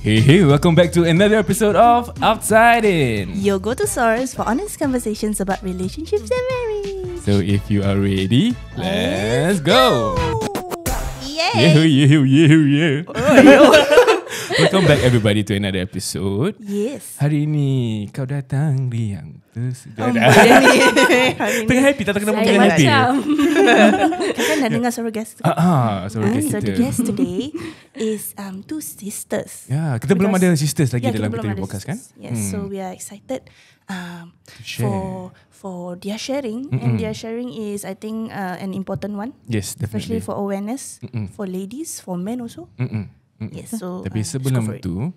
Hey, welcome back to another episode of OUTSIDEIN. Your go-to source for honest conversations about relationships and marriage. So if you are ready, let's go. Yay! Yeah. Welcome back everybody to another episode. Yes. Hari ini kau datang riang tersegar. Tengah happy tak kenapa tengah happy. Kakak dah dengar suara guest tu. Suara guest So kita. the guest today is two sisters. Ya, kita belum ada sisters lagi dalam kita belum ada podcast kan? sisters. Yes, so we are excited share. for their sharing, and their sharing is I think an important one. Yes, definitely. Especially for awareness for ladies, for men also. Yes, so Tapi sebelum tu,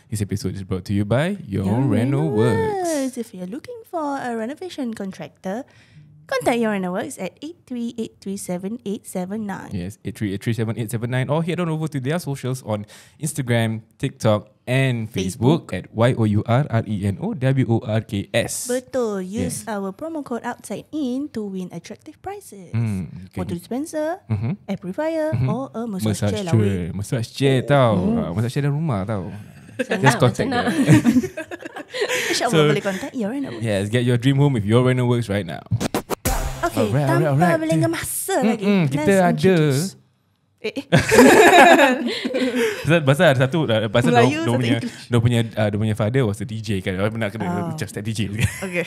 this episode is brought to you by Your Reno Works. If you're looking for a renovation contractor, contact Your Reno Works at 83837879. Yes, 83837879, or head on over to their socials on Instagram, TikTok and Facebook at YOURRENOWORKS. Betul. Use our promo code OUTSIDEIN to win attractive prizes. Water dispenser, air purifier, or a massage chair lah. Massage chair tau. Massage chair dalam rumah tau. Just contact them. InsyaAllah boleh contact Your Reno Works. Yes, get your dream home with Your Reno Works right now. Okay, Alright. tanpa berlengah masa lagi, Kita let's ada introduce. pasal ada satu pasal Melayu, dia punya father was a DJ kan. Orang nak kena start DJ. Okay.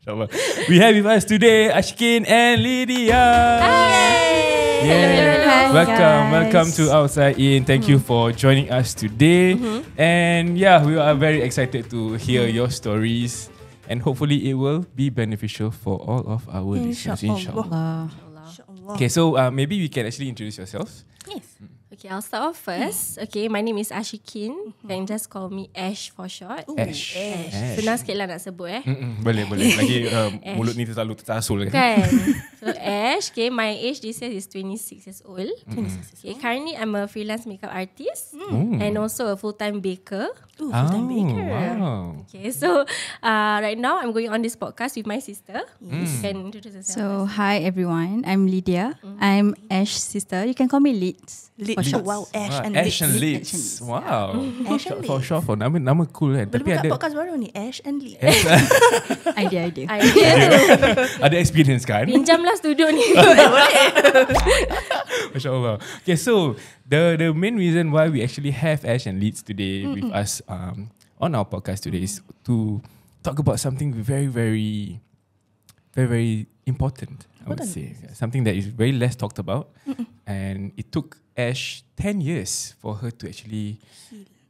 InsyaAllah. We have with us today Asyiqin and Lidiya. Hi. Welcome to OUTSIDEIN. Thank you for joining us today. And yeah, we are very excited to hear your stories, and hopefully it will be beneficial for all of our listeners, inshallah. Okay, so maybe we can actually introduce yourselves. Yes. Okay, I'll start off first. Okay, my name is Asyiqin. You can just call me Ash for short. Ash. Senang sikit lah nak sebut Boleh. Lagi mulut ni terlalu tertasul kan. Kan. So Ash, okay, my age this year is 26 years old. Okay, currently I'm a freelance makeup artist and also a full-time baker. Full-time baker. Wow. Okay, so right now I'm going on this podcast with my sister. You can introduce yourself. So, hi everyone. I'm Lidiya. I'm Ash's sister. You can call me Lids. Wow, Ash and Ash and Lids. Lids. Wow. Ash and For Lids. short for nama cool kan. Boleh Tapi buka ada podcast baru ni, Ash and Lids. Idea. Idea tu. ada experience kan. Pinjamlah studio ni. Masya Allah. Okay, so the main reason why we actually have Ash and Lids today with us on our podcast today is to talk about something very, very, very, very important. I would say something that is very less talked about, and it took Ash 10 years for her to actually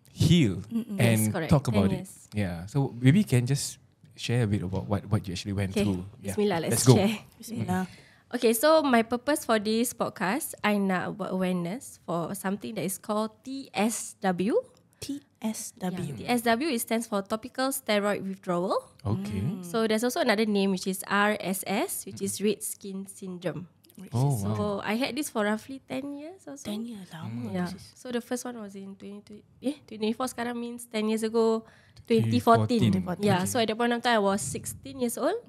heal and Yes, correct. talk about 10 it. years. Yeah, so maybe you can just share a bit about what you actually went Okay, through. Yeah. Bismillah, let's go. share. Bismillah. Okay, so my purpose for this podcast, I nak buat awareness for something that is called TSW. TSW. TSW stands for Topical Steroid Withdrawal. Okay. So there's also another name which is RSS, which is Red Skin Syndrome. Oh, wow. So I had this for roughly 10 years or so. 10 years lama. Yeah. So the first one was in 2024 sekarang means 10 years ago, 2014. 2014. Yeah, so at that point of time I was 16 years old.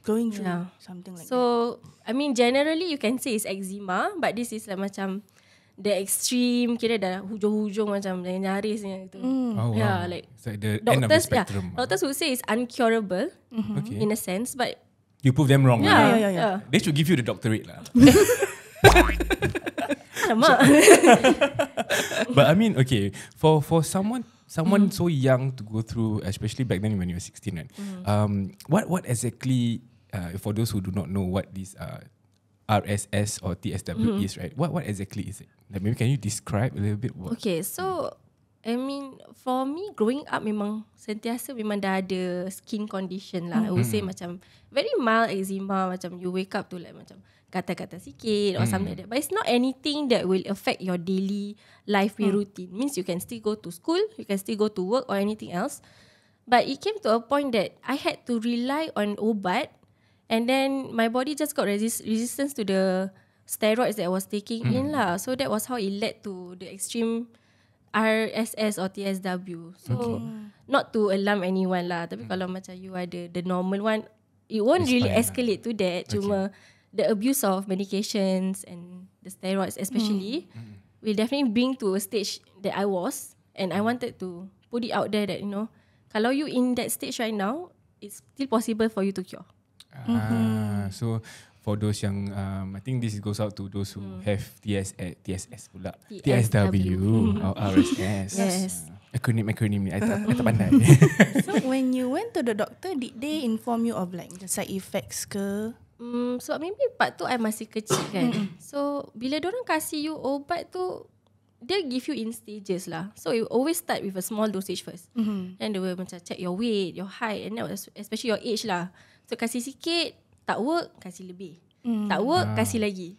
Going through Yeah. something like that. So I mean generally you can say it's eczema, but this is like macam the extreme, kira dah hujung-hujung macam nyaris gitu. Oh, wow. Yeah, like it's like the end of the spectrum. doctors would say it's uncurable Okay. in a sense, but You prove them wrong. lah. Yeah. They should give you the doctorate lah. alamak. But I mean, okay, for someone so young to go through, especially back then when you were 16, right? What exactly, for those who do not know what this RSS or TSW is, right? What exactly is it? Like maybe can you describe a little bit? Okay, so I mean for me growing up memang sentiasa memang dah ada skin condition lah. I would say macam very mild eczema, macam you wake up to like macam gatal-gatal sikit or something like that. But it's not anything that will affect your daily life routine. Means you can still go to school, you can still go to work or anything else. But it came to a point that I had to rely on ubat, and then my body just got resistance to the steroids that I was taking in lah. So that was how it led to the extreme RSS or TSW. So not to alarm anyone lah, tapi kalau macam you ada the normal one, it won't It's really fine escalate to that. Cuma the abuse of medications and the steroids especially will definitely bring to a stage that I was, and I wanted to put it out there that kalau you in that stage right now, it's still possible for you to cure. So for those yang I think this goes out to those who have TSS pula, TSW or RSS. Yes. Acronym ni I tak pandai. So when you went to the doctor, did they inform you of like the side effects ke? So maybe part tu I masih kecil kan. So bila diorang kasih you ubat tu, they give you in stages lah. So you always start with a small dosage first. Then they will macam check your weight, your height, and especially your age lah. So kasih sikit, tak work, kasih lebih. Tak work, kasih lagi.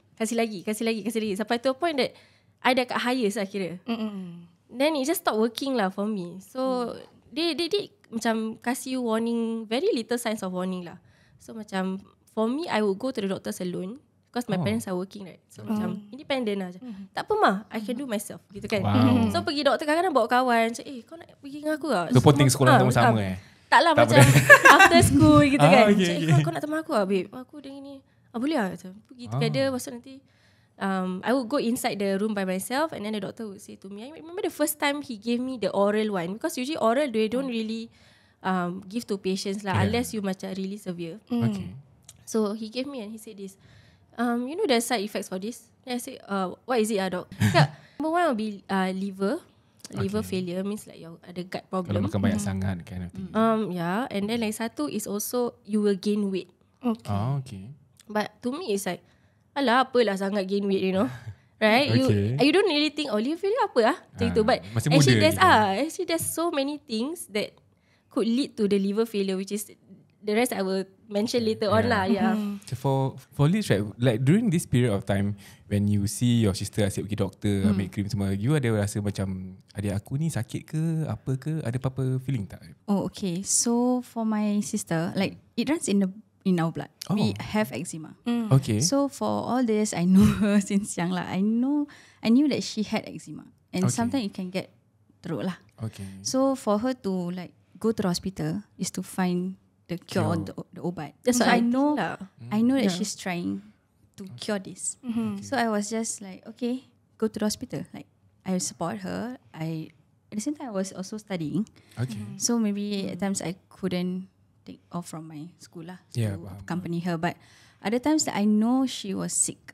Sampai to a point that I dah kat highest lah kira. Then it just stopped working lah for me. So they macam kasih you warning, very little signs of warning lah. So macam for me, I would go to the doctors alone because my parents are working, right? So macam independent lah. Tak apa mah, I can do myself gitu kan. So pergi doktor kadang-kadang bawa kawan, macam kau nak pergi dengan aku tak? So poting sekolah sama Tak lah, macam after school gitu kan. Okay. Kau nak teman aku lah babe? Aku dengan ni. Boleh lah. Macam, pergi together. Lepas tu nanti I would go inside the room by myself, and then the doctor would say to me, I remember the first time he gave me the oral one, because usually oral they don't really give to patients lah, unless you macam really severe. Okay. So he gave me and he said this, you know the side effects for this? Then I said, what is it doc? Number one will be liver failure, means like you ada gut problem. Kalau makan banyak sangat kind of thing. Yeah, and then like satu is also you will gain weight. Okay. But to me it's like, alah apalah sangat gain weight, right? Okay. You don't really think liver failure apa macam itu. But masih muda actually there's so many things that could lead to the liver failure, which is the rest I will mention later on lah. Yeah. So for Liz, right, like during this period of time when you see your sister asyik pergi doktor, ambil krim semua, you ada rasa macam adik aku ni sakit ke apa ke, ada apa-apa feeling tak? Oh, okay. So for my sister, like it runs in our blood. We have eczema. Okay. So for all this, I know her since young lah. I knew that she had eczema, and sometimes it can get through lah. Okay. So for her to like go to the hospital is to find the cure, the obat. That's so what I know that Yeah. she's trying to cure this. So I was just like, okay, go to the hospital. Like I support her. At the same time I was also studying. Okay. So maybe at times I couldn't take off from my school lah to accompany her. But other times that I know she was sick,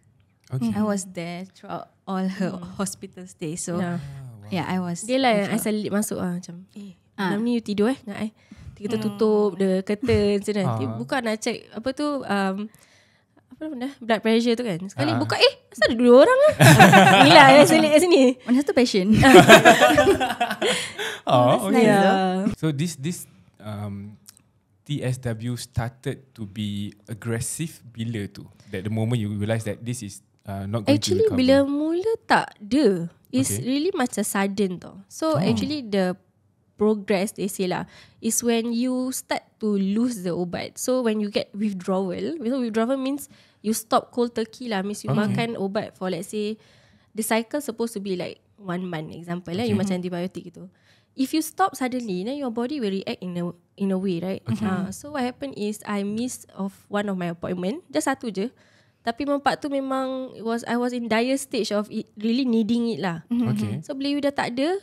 I was there throughout all her hospital stay. So I was. Dia lah yang I selalu masuk macam malam ni you tidur dengan I. Kita tutup the curtain buka nak check apa tu apa benda blood pressure tu kan. Sekali buka asal ada 2 orang lah. Inilah yang selit kat sini. Mana satu patient. Okay. Yeah. So this TSW started to be aggressive bila tu? That the moment you realise that this is not going actually, to recover? bila mula tak ada. It's really macam sudden tau. So actually the progress they say lah is when you start to lose the ubat. So when you get withdrawal means you stop cold turkey lah, means you makan ubat for let's say the cycle supposed to be like 1 month example lah, you macam antibiotik gitu. If you stop suddenly, then your body will react in a way, right? So what happened is I missed of one of my appointment, just satu je. Tapi part tu memang I was in dire stage of it, really needing it lah. Okay. So bila you dah tak ada,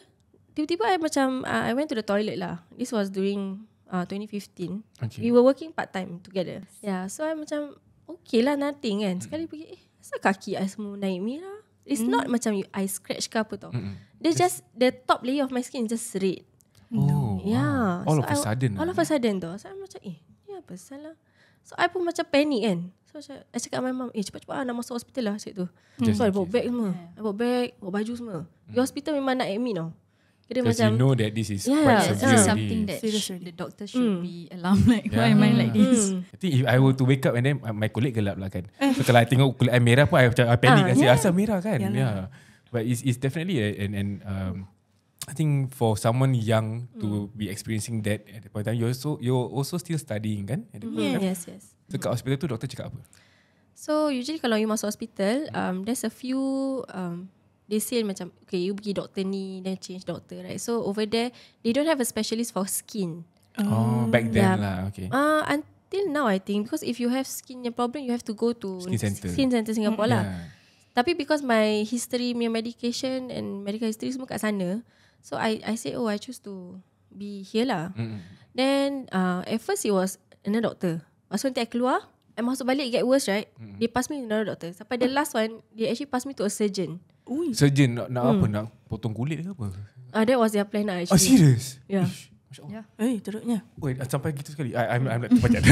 tiba-tiba I macam I went to the toilet lah. This was during 2015. Okay. We were working part-time together. Yeah, so I macam okay lah, nothing kan. Sekali pergi asal kaki I semua naik merah. It's not macam I scratch ke apa tau. Dia just the top layer of my skin is just red. Yeah. All of a sudden. All of a sudden tau. So I macam ni apa salah. So I pun macam panik kan. So I cakap dengan my mum, cepat-cepat nak masuk hospital lah cik tu. So I bawa bag semua. I bawa bag, bawa baju semua. Di hospital memang nak admit tau. Dia Because macam, you know that this is quite This severe. is something that the doctor should be alarmed. Like, why am I like this? I think if I were to wake up and then my kulit gelap lah kan. So kalau I tengok kulit I merah pun I panic kasi asal merah kan. Yeah. But it's definitely and I think for someone young to be experiencing that at the point of time, you're also still studying kan? At the point of time. Yes. So kat hospital tu doktor cakap apa? So usually kalau you masuk hospital, there's a few they say macam okay, you pergi doktor ni, then change doctor, right? So over there they don't have a specialist for skin. Back then lah. Okay. Until now I think, because if you have skin problem, you have to go to Skin center Singapore lah. Tapi because my history, my medication and medical history semua kat sana, so I say, I choose to be here lah. Then at first it was another doctor. Lepas tu nanti I keluar, I masuk balik, get worse, right? They pass me to another doctor. Sampai the last one, they actually pass me to a surgeon. Surgeon nak apa? Nak potong kulit ke apa? That was their plan lah actually. Oh, serious? Yeah. Masya Allah. Teruknya. Wait, sampai gitu sekali. I'm not terpacat.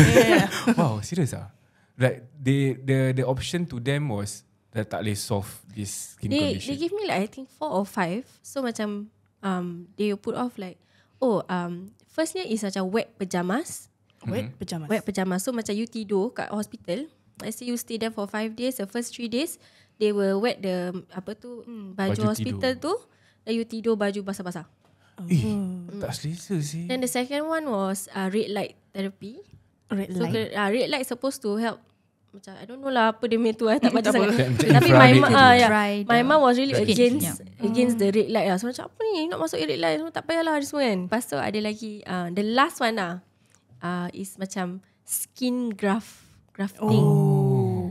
Wow, serious ah? Like the option to them was that tak boleh solve this skin condition. They give me like I think 4 or 5. So macam they put off like firstnya is macam wet pajamas. Wet pajamas. So macam you tidur kat hospital, let's say you stay there for 5 days. The first 3 days they will wet the baju hospital tidur. tu, dan you tidur baju basah-basah. Tak selesa sih. Then the second one was red light therapy. Red So light. red light supposed to help. Macam I don't know lah apa dia punya tu, I tak baca sangat. Macam Tapi infrared my mom was really skin. against the red light lah. So macam apa ni nak masuk red light, tak payahlah semua kan. Lepas tu ada lagi the last one lah is macam skin grafting.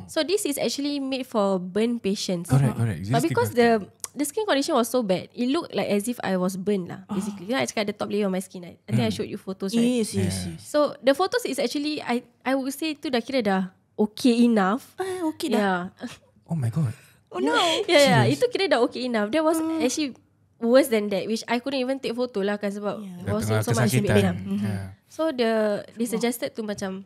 So this is actually made for burn patients. Correct. But because the skin condition was so bad, it looked like as if I was burned lah, basically. I cakap the top layer of my skin. I think I showed you photos, right? Yes. So the photos is actually I would say tu dah kira dah okay enough. Okay dah. Yeah. Oh my god. Oh no. Yeah, itu kira dah okay enough. That was actually worse than that, which I couldn't even take photo lah kan sebab it was so much pain lah. So they suggested to macam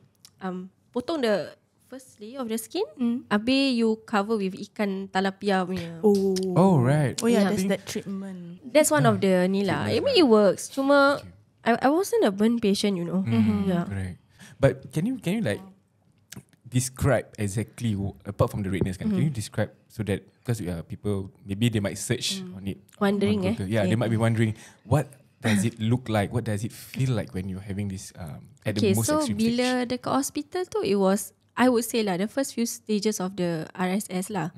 potong the first layer of the skin, habis you cover with ikan talapia punya. Oh right. Oh yeah, that's that treatment. That's one of the ni lah. I mean it works. Cuma I wasn't a burn patient, you know. Yeah. Correct. But can you like describe exactly apart from the redness kan? Can you describe so that because people maybe they might search on it. Wondering on Google. Yeah, they might be wondering what does it look like? What does it feel like when you're having this at the most extreme stage? Bila dekat hospital tu, it was, I would say lah, the first few stages of the RSS lah.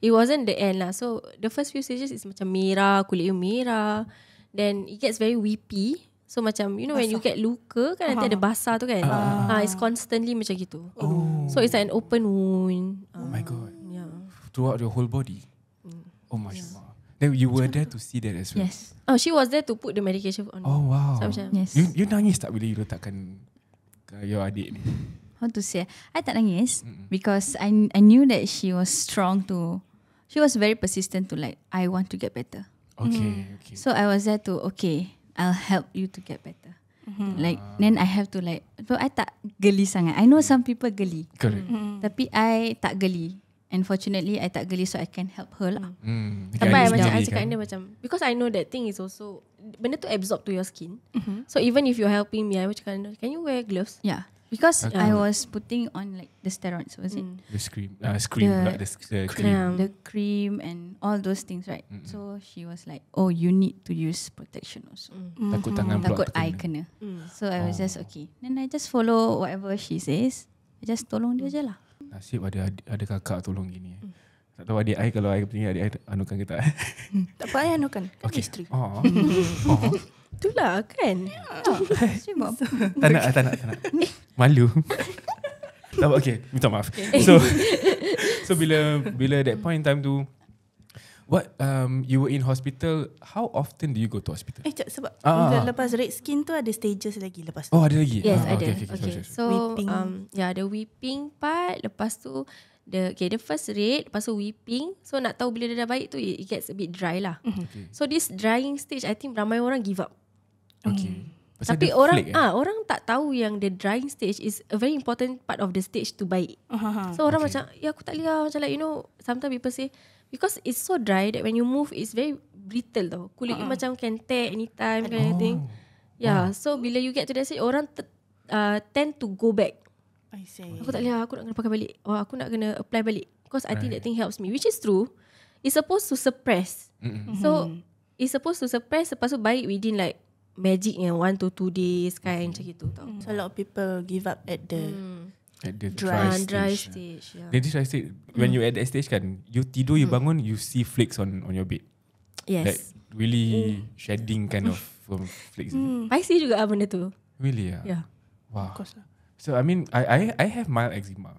It wasn't the end lah. So the first few stages is macam merah, kulit you merah. Then it gets very weepy. So macam, you know when you get luka kan, nanti ada basah tu kan. It's constantly macam gitu. So it's like an open wound. Oh my god. Yeah. Throughout your whole body. Oh my god. Then you were there to see that as well. Yes. Oh, she was there to put the medication on. Oh wow. So macam, Yes. You nangis tak bila you letakkan your adik ni? How to say? I tak nangis because I knew that she was strong to. She was very persistent to like, I want to get better. Okay. So I was there to, okay, I'll help you to get better. Like then I have to like, so I tak geli sangat. I know some people geli. Correct. Tapi I tak geli. And fortunately I tak geli, so I can help her lah. Tapi macam I cakap dia macam, because I know that thing is also, benda tu absorb to your skin. So even if you're helping me, I would cakap, can you wear gloves? Yeah. Because I was putting on like the steroids, was it? The cream, not the cream. The cream and all those things, right? So she was like, oh, you need to use protection also. Takut tangan pula Takut I kena. So I was just okay. Then I just follow whatever she says. I just tolong dia je lah. Nasib ada kakak tolong gini. Tak tahu adik I, kalau I punya adik I anukan ke tak. Tak payah anukan. Kan Okay. isteri. Itulah kan. Tak nak. Malu. Tak apa, okay, minta maaf. So bila that point in time tu, what you were in hospital, how often do you go to hospital? Sebab lepas red skin tu ada stages lagi lepas tu. Oh, ada lagi? Yes, ada. Okay. So Weeping. the weeping part, lepas tu the first red, lepas tu weeping. So nak tahu bila dia dah baik tu, it gets a bit dry lah. So this drying stage, I think ramai orang give up. Okay. Tapi orang tak tahu yang the drying stage is a very important part of the stage to baik. So orang macam, aku tak lihat, macam like, you know, sometimes people say because it's so dry that when you move it's very brittle tau. Kulit you macam can tear anytime kind of thing. Yeah, so bila you get to that stage, orang tend to go back. I see. Aku tak lihat, aku nak kena pakai balik, or aku nak kena apply balik, because I think that thing helps me, which is true. It's supposed to suppress. So it's supposed to suppress, lepas tu baik within like magic yang 1 to 2 days kind, macam gitu tau. So a lot of people give up at the dry stage. Yeah. The dry stage, when you at that stage kan, you tidur, you bangun, you see flakes on your bed. Yes. Like really shedding kind of flakes. I see juga benda tu. Really? Yeah. Wow. So I mean, I have mild eczema.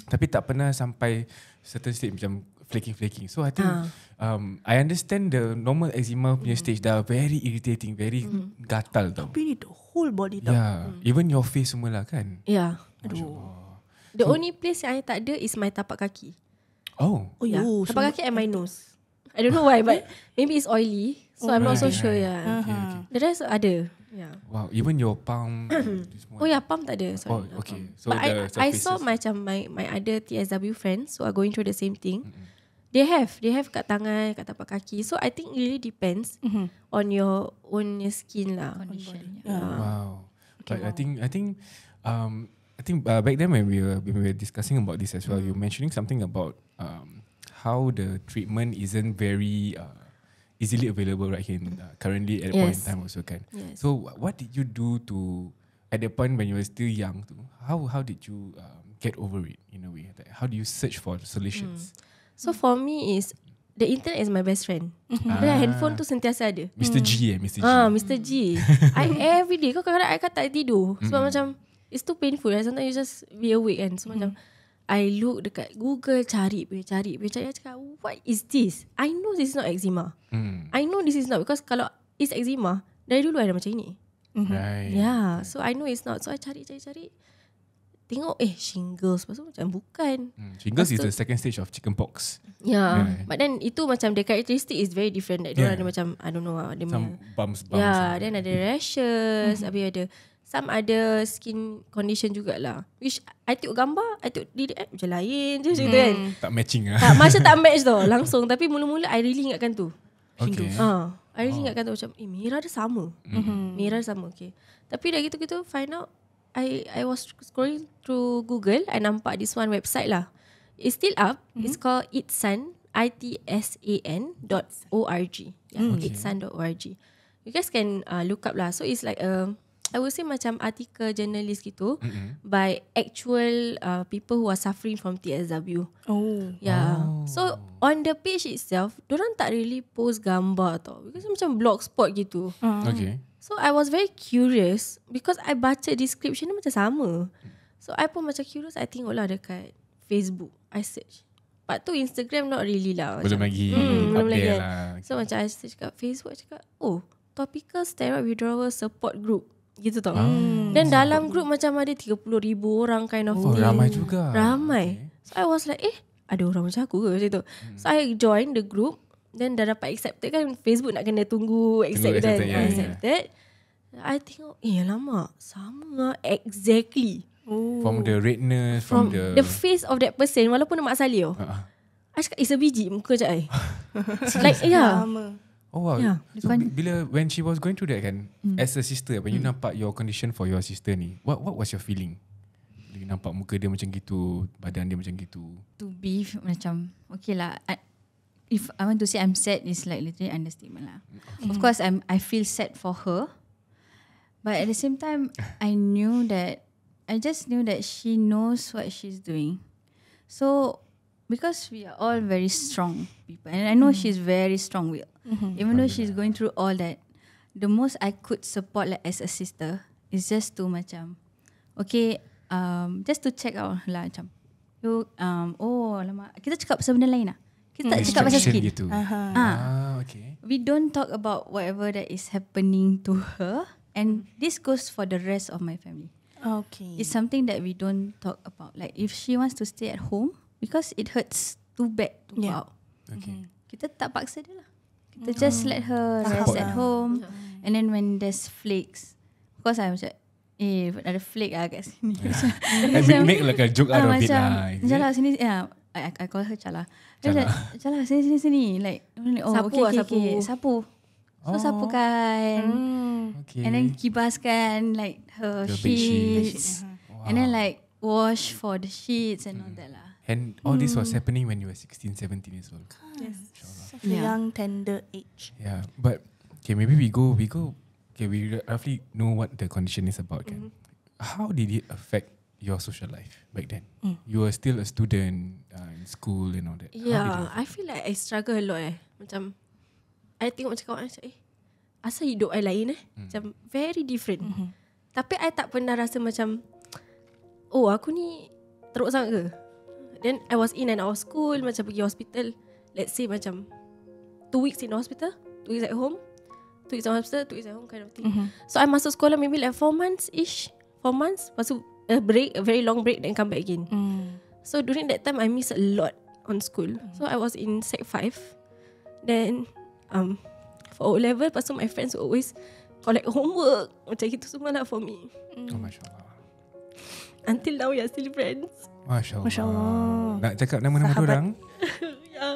Tapi tak pernah sampai certain stage macam flaking. So I think I understand the normal eczema punya stage dah very irritating, very gatal tau. Tapi ni the whole body tau. Yeah, even your face semua lah kan. Yeah. Aduh. The only place yang I tak ada is my tapak kaki. Oh. Yeah. Tapak kaki and my nose. I don't know why, but maybe it's oily, so I'm not so sure. Yeah. Okay. The rest ada. Yeah. Wow, even your palm. Oh yeah, palm tak ada. Sorry. Oh, okay. So but the I saw macam my other TSW friends who are going through the same thing. They have kat tangan, kat tapak kaki. So I think it really depends on your own skin lah. Condition. Wow. Okay, but I think back then when we were discussing about this as well, you were mentioning something about how the treatment isn't very easily available right here currently at the point in time also kan. Yes. So what did you do to at the point when you were still young? How did you get over it in a way? How do you search for solutions? So for me is the internet is my best friend. Dan handphone tu sentiasa ada. Mr. G Mr. G. Mr. G. I every day kadang-kadang I tak tidur sebab macam it's too painful. Sometimes you just be awake kan. So macam I look dekat Google cari. I cakap, what is this? I know this is not eczema. I know this is not, because kalau it's eczema dari dulu I dah macam ini. Right. Yeah. So I know it's not. So I cari. Tengok shingles. Lepas tu macam bukan. Shingles is the second stage of chickenpox. Yeah. Right. But then itu macam the characteristic is very different. Like dia ada macam I don't know. Dia Some bumps. Yeah. Then ada rashes. Habis ada some other skin condition jugalah. Which I tengok gambar, I tengok diri macam lain je macam tu kan. Tak matching lah. Macam tak match tau langsung. Tapi mula-mula I really ingatkan tu. Okay. I really ingatkan tu macam merah dia sama. Merah dia sama. Okay. Tapi dah gitu-gitu find out I was scrolling through Google. I nampak this one website lah. It's still up. It's called itsan, itsan.org. Yeah, itsan.org. You guys can look up lah. So it's like I would say macam artikel journalist gitu by actual people who are suffering from TSW. Oh. Yeah. So on the page itself, diorang tak really post gambar tau. Because macam blogspot gitu. Okay. So I was very curious because I baca description dia macam sama. So I pun macam curious. I tengok lah dekat Facebook. I search. But tu Instagram not really lah. Belum lagi belum lagi update kan. lah. So macam I search kat Facebook, cakap Topical Steroid Withdrawal Support Group gitu tau. Dan dalam group macam ada 30,000 orang kind of thing. Ramai juga. Ramai. So I was like ada orang macam aku ke macam tu. So I join the group. Then dah dapat accepted kan. Facebook nak kena tunggu accepted. Accepted. I tengok alamak sama exactly. From the redness, from the face of that person, walaupun nama Salih I cakap sebiji muka je I. Like Sama. Oh wow. Yeah. So bila when she was going through that kan, as a sister, when you nampak your condition for your sister ni, what was your feeling? Bila nampak muka dia macam gitu, badan dia macam gitu. To be macam okay lah. If I want to say I'm sad, is like literally understatement lah. Of course I feel sad for her, but at the same time I just knew that she knows what she's doing. So because we are all very strong people, and I know she's very strong-willed. Even though she's going through all that, the most I could support like as a sister is just to macam okay, just to check out lah macam lama kita cakap pasal benda lain lah. Kita tak cakap pasal skin gitu. Okay. We don't talk about whatever that is happening to her, and this goes for the rest of my family. Okay. It's something that we don't talk about. Like if she wants to stay at home because it hurts too bad to go out. Okay. Kita tak paksa dia lah. Kita just let her rest at home. And then when there's flakes, of course I macam ada flake lah kat sini. Make like a joke out of it lah. Chala sini, I call her Chala. Chala sini. Like okay. Sapu. So sapukan. Okay. And then kibaskan like her sheets. And then like wash for the sheets and all that lah. And all this was happening when you were 16, 17 years old. Yes. Such a young tender age. Yeah, but okay, maybe we go. Okay, we roughly know what the condition is about. Kan? How did it affect your social life back then? You were still a student in school and all that. Yeah, I feel like I struggle a lot Macam I tengok macam kawan macam asal hidup I lain Macam very different. Tapi I tak pernah rasa macam aku ni teruk sangat ke. Then I was in and out of school, macam pergi hospital. let's say macam 2 weeks in the hospital, 2 weeks at home, 2 weeks in the hospital, 2 weeks at home kind of thing. So I masuk sekolah maybe like 4 months-ish. 4 months, lepas tu a break, a very long break, then come back again. So during that time I miss a lot on school. So I was in Sec 5. Then for O-level, lepas tu my friends will always collect homework. Macam gitu semua lah for me. Oh, Masya Allah. Until now we are still friends. Masya Allah. Masya Allah. Nak cakap nama-nama diorang? Yeah.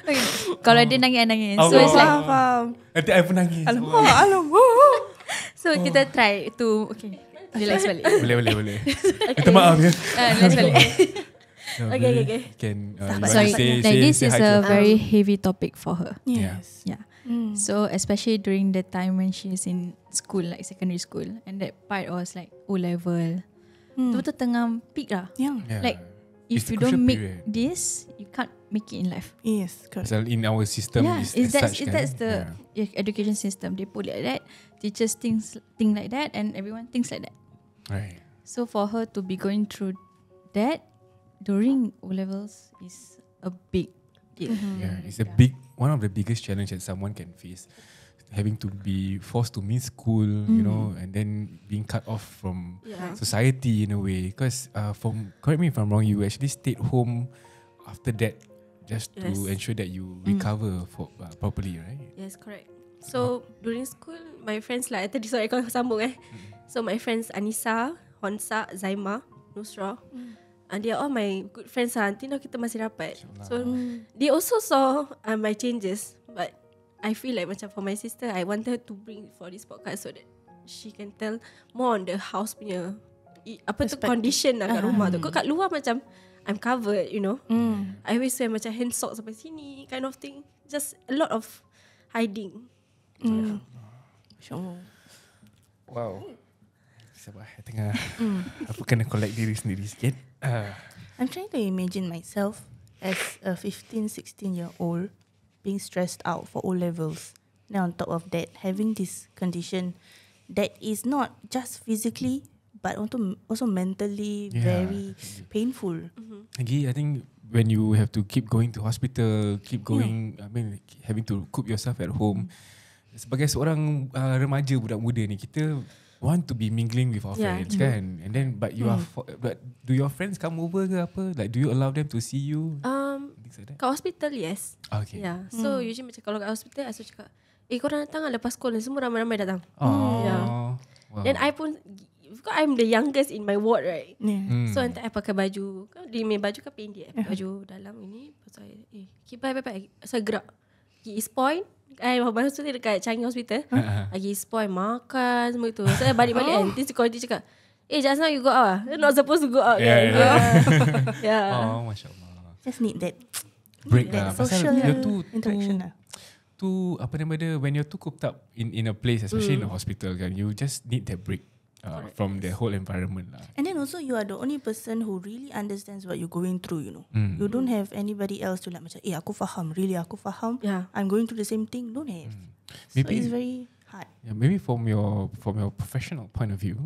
Okay. Kalau dia nangis. Oh, So it's like, Faham. Nanti I pun nangis. Alamak. so kita try to relax balik. Boleh. Minta maaf ya. Relax balik. Okay. Can Sorry, this is a very heavy topic for her. Yes. Yeah. So especially during the time when she is in school, like secondary school, and that part was like O-level. Betul-betul tengah peak lah. Yeah. Like It's if the you don't crucial make period. this, you can't make it in life. Yes, correct. Pasal in our system is that's such kan. that's the education system. They put like that. Teachers think like that, and everyone thinks like that. Right. So for her to be going through that during O-levels is a big deal. Yeah, it's one of the biggest challenge that someone can face. Having to be forced to miss school, you know, and then being cut off from society in a way. Because correct me if I'm wrong, you actually stayed home after that just to ensure that you recover properly, right? Yes, correct. So during school, my friends like tadi sorry kau sambung So my friends Anissa, Honsa, Zaima, Nusra, and they are all my good friends until now kita masih rapat. So they also saw my changes, but I feel like macam for my sister, I want her to bring for this podcast so that she can tell more on the house punya apa tu condition lah kat rumah tu. Kau kat luar macam I'm covered, you know. I always wear macam hand sock sampai sini kind of thing. Just a lot of hiding. Wow. Sabar, tengah apa kena collect diri sendiri sikit. I'm trying to imagine myself as a 15, 16-year-old being stressed out for O-levels. Then on top of that, having this condition that is not just physically but also mentally very painful. Lagi, I think when you have to keep going to hospital, keep going, I mean having to coop yourself at home. Sebagai seorang remaja budak muda ni, kita want to be mingling with our friends kan, and then but do your friends come over ke apa? Like do you allow them to see you? Like Kat hospital, yes. Okay. Yeah. So usually macam kalau kat hospital, I cakap, korang datang lah lepas sekolah, semua ramai-ramai datang. Wow. Then I pun, because I'm the youngest in my ward, right? Yeah. So nanti I pakai baju, dia punya baju kan pendek, baju dalam ini, pasal bye. Saya gerak pergi East Point. Masa tu dekat Changi Hospital, pergi East Point makan semua itu. So I balik-balik kan, nanti security cakap, just now you go out You're not supposed to go out. Oh, Masya Allah. Just need that break that lah. social interaction lah. Apa nama dia, when you're too cooped up in a place, especially in a hospital kan, you just need that break from the whole environment lah. And then also you are the only person who really understands what you're going through, you know. You don't have anybody else to like macam aku faham, really aku faham. I'm going through the same thing. Don't have. So it's very hard. Yeah, maybe from your professional point of view,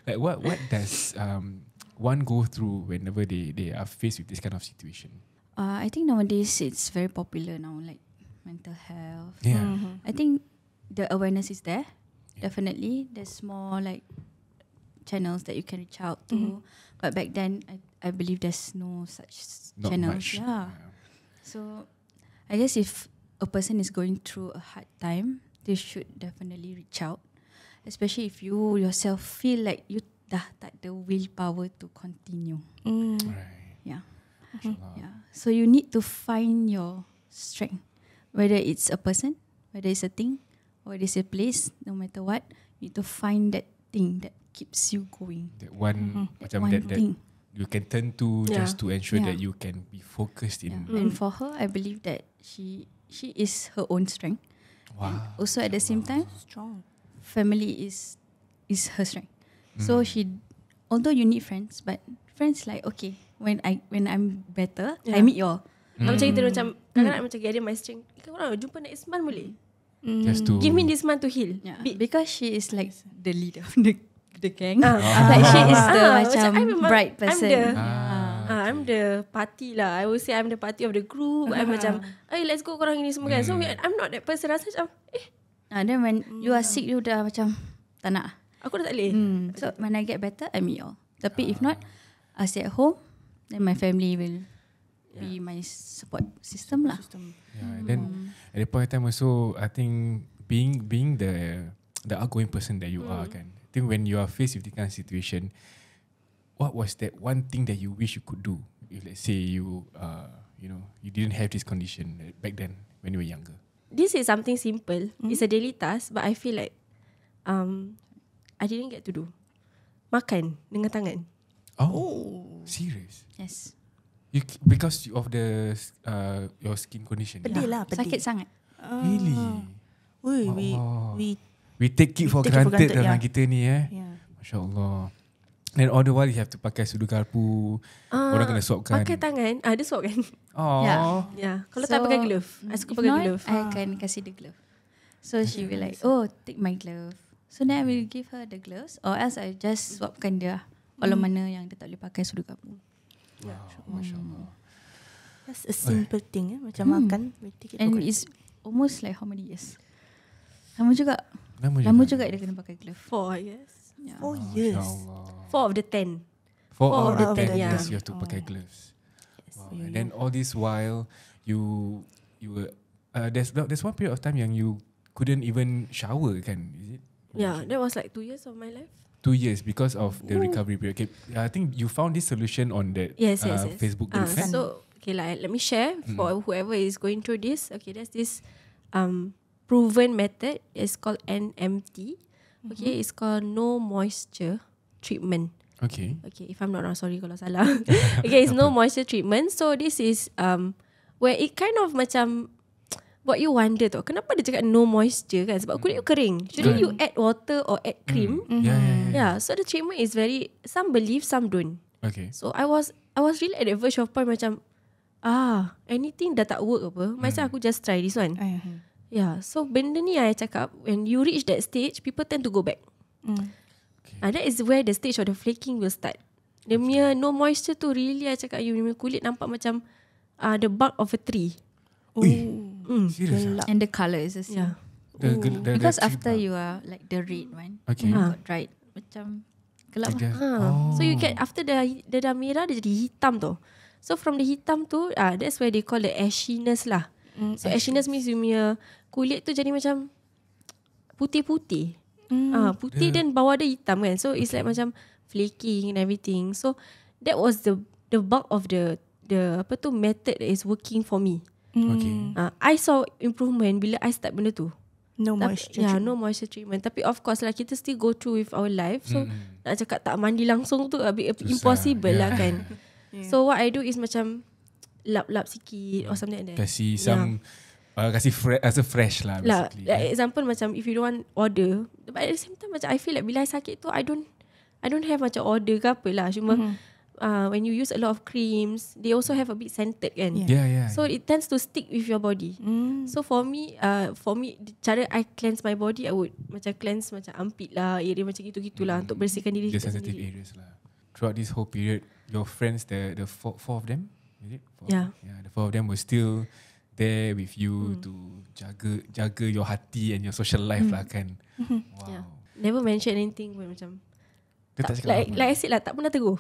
like what does one go through whenever they are faced with this kind of situation? I think nowadays it's very popular now, like mental health. Yeah. I think the awareness is there. Definitely, there's more like channels that you can reach out to. But back then, I believe there's no such Not channels. much. Yeah. So, I guess if a person is going through a hard time, they should definitely reach out. Especially if you yourself feel like you dah tak ada willpower to continue. Right. Yeah. Yeah. So you need to find your strength, whether it's a person, whether it's a thing, or it is a place. No matter what, you need to find that thing that keeps you going. That one, macam One that thing. you can turn to just to ensure that you can be focused in. And for her, I believe that she is her own strength. Wow. And also at the same time, Strong. family is her strength. So although you need friends, but friends like okay, when I'm better, I meet you all. Macam kita macam kadang-kadang macam gather my strength. Korang jumpa next month boleh? Just to Give me this month to heal. Yeah. Because she is like the leader of the gang. Ah. Like she is the Ah, macam macam I memang- bright I'm person. the- Ah. I'm I'm the party lah. I would say I'm the party of the group. I'm macam, hey, let's go korang ini semua kan. So I'm not that person. Rasa macam, Then when you are sick, you dah macam tak nak. aku dah tak boleh. So when I get better, I meet y'all. Tapi if not, I stay at home. Then my family will be my support system lah. Yeah, then at the point of time also, I think being the outgoing person that you are kan. I think when you are faced with this kind of situation, what was that one thing that you wish you could do? If let's say you you didn't have this condition back then when you were younger. This is something simple. It's a daily task, but I feel like I didn't get to do. Makan dengan tangan. Oh, serious? Yes. Because of the your skin condition. Pedih lah, pedih. Sakit sangat. Really? We take it for granted dalam kita ni Masya Allah. And all the while you have to pakai sudu garpu. Orang kena swapkan. Pakai tangan. Dia swap kan? Oh. Yeah. Kalau tak pakai glove. I suka pakai glove. I can kasih the glove. So she will like, take my glove. So then I will give her the gloves, or else I just swapkan dia. Kalau mana yang dia tak boleh pakai sudu garpu. Masya Allah. That's a simple thing macam makan. And it's almost like how many years? Lama juga dia kena pakai glove. 4 years. 4 years. 4 of the 10. 4 of the 10 yeah. years you have to pakai gloves. Wow. And then all this while you were there's one period of time yang you couldn't even shower kan? Is it? Yeah, that was like 2 years of my life. 2 years because of the recovery period. Okay, I think you found this solution on that yes. Facebook group. Kan? So okay, let me share for whoever is going through this. Okay, there's this proven method. It's called NMT. Okay, it's called no moisture treatment. Okay, if I'm not wrong, sorry kalau salah. Okay, it's no moisture treatment. So this is where it kind of macam what you wonder tau, kenapa dia cakap no moisture kan? Sebab kulit you kering. Shouldn't you add water or add cream? Yeah. So the treatment is very, some believe, some don't. Okay. So I was really at the verge of point macam anything dah tak work apa, macam aku just try this one. Yeah. So benda ni I cakap, when you reach that stage, people tend to go back. That is where the stage of the flaking will start. Dia punya no moisture tu really I cakap, you punya kulit nampak macam the bark of a tree. Serious? And the colour is the same. The Because after you are like the red one, okay, got dried, macam gelap. So you get after dia dah merah, dia jadi hitam tu. So from the hitam tu, that's where they call the ashiness lah. So ashiness means you punya kulit tu jadi macam putih-putih. Putih dan bawah dia hitam kan. So it's like macam flaking and everything. So that was the bulk of the method that is working for me. Okay. I saw improvement bila I start benda tu. No moisture treatment. No moisture treatment. Tapi of course lah, kita still go through with our life. So nak cakap tak mandi langsung tu a bit impossible lah kan. So what I do is macam lap-lap sikit or something like that. Kasih some kasih fresh lah basically. Like example macam if you don't want order, but at the same time macam I feel like bila I sakit tu I don't have macam order ke apa lah. Cuma when you use a lot of creams, they also have a bit scented kan. Yeah. So it tends to stick with your body. So for me cara I cleanse my body, I would macam cleanse macam armpit lah, area macam gitu-gitulah untuk bersihkan diri the kita sensitive sendiri. areas lah. Throughout this whole period, your friends, the four of them, is it? Yeah, the 4 of them were still there with you to jaga your hati and your social life lah kan. Wow. Yeah. Never mention anything pun macam Like I said lah, tak pernah tegur.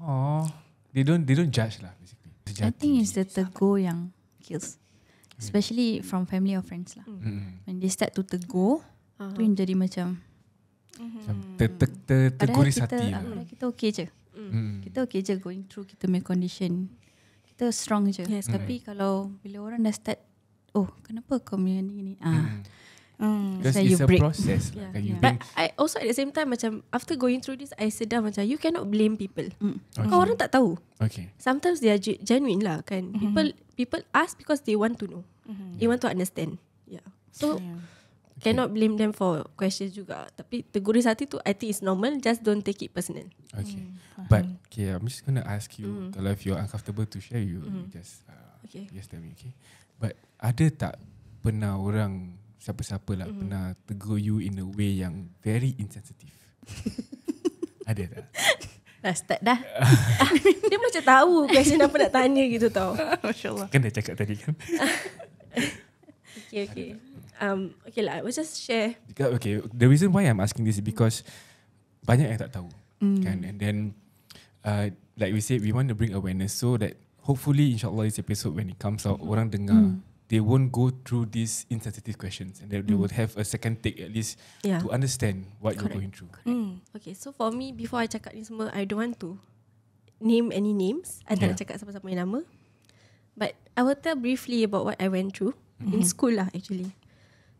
Oh, they don't judge lah basically. I think it's the tegur yang kills, especially from family or friends lah. When they start to tegur, tu yang jadi macam terguris hati lah. Padahal kita okay je. Kita okay je going through kita punya condition. Kita strong je. Yes, tapi kalau bila orang dah start, kenapa kau punya ni? Because it's a process lah. But I also at the same time macam after going through this, I sedar macam you cannot blame people. Kau orang tak tahu. Okay. Sometimes they are genuine lah kan. People ask because they want to know. They want to understand. Yeah. So cannot blame them for questions juga. Tapi teguris hati tu I think is normal. Just don't take it personal. Okay. But okay, I'm just gonna ask you, kalau if you're uncomfortable to share, you just tell me, okay. But ada tak pernah orang siapa-siapa lah pernah tegur you in a way yang very insensitive? Ada tak? Dah start dah. Dia macam tahu question apa nak tanya gitu tau. Masya Allah. Kan dah cakap tadi kan. Okay. Okay lah, I will just share. Okay, the reason why I'm asking this is because banyak yang tak tahu kan, and then like we said, we want to bring awareness so that hopefully insyaAllah this episode when it comes out, orang dengar, they won't go through these insensitive questions, and they will have a second take at least to understand what you're going through. Okay, so for me, before I cakap ni semua, I don't want to name any names. I tak nak cakap siapa-siapa yang nama. But I will tell briefly about what I went through in school lah actually.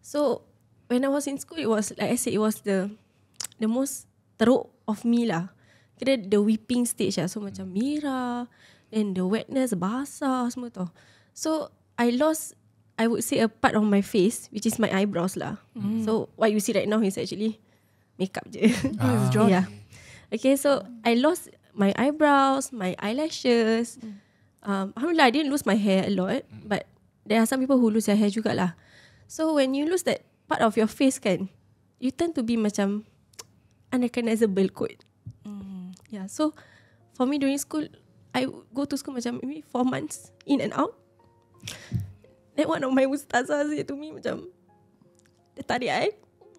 So when I was in school, it was like I said, it was the most teruk of me lah. Kira the weeping stage lah. So macam merah, then the wetness, basah semua tau. So I lost, I would say, a part of my face, which is my eyebrows lah. So what you see right now is actually makeup je. Yeah. Okay, so I lost my eyebrows, my eyelashes. Alhamdulillah, I didn't lose my hair a lot, but there are some people who lose their hair jugalah. So when you lose that part of your face kan, you tend to be macam unrecognizable kot. Yeah, so for me during school, I go to school macam maybe 4 months in and out. Then one of my ustazah said to me macam, dia tarik I,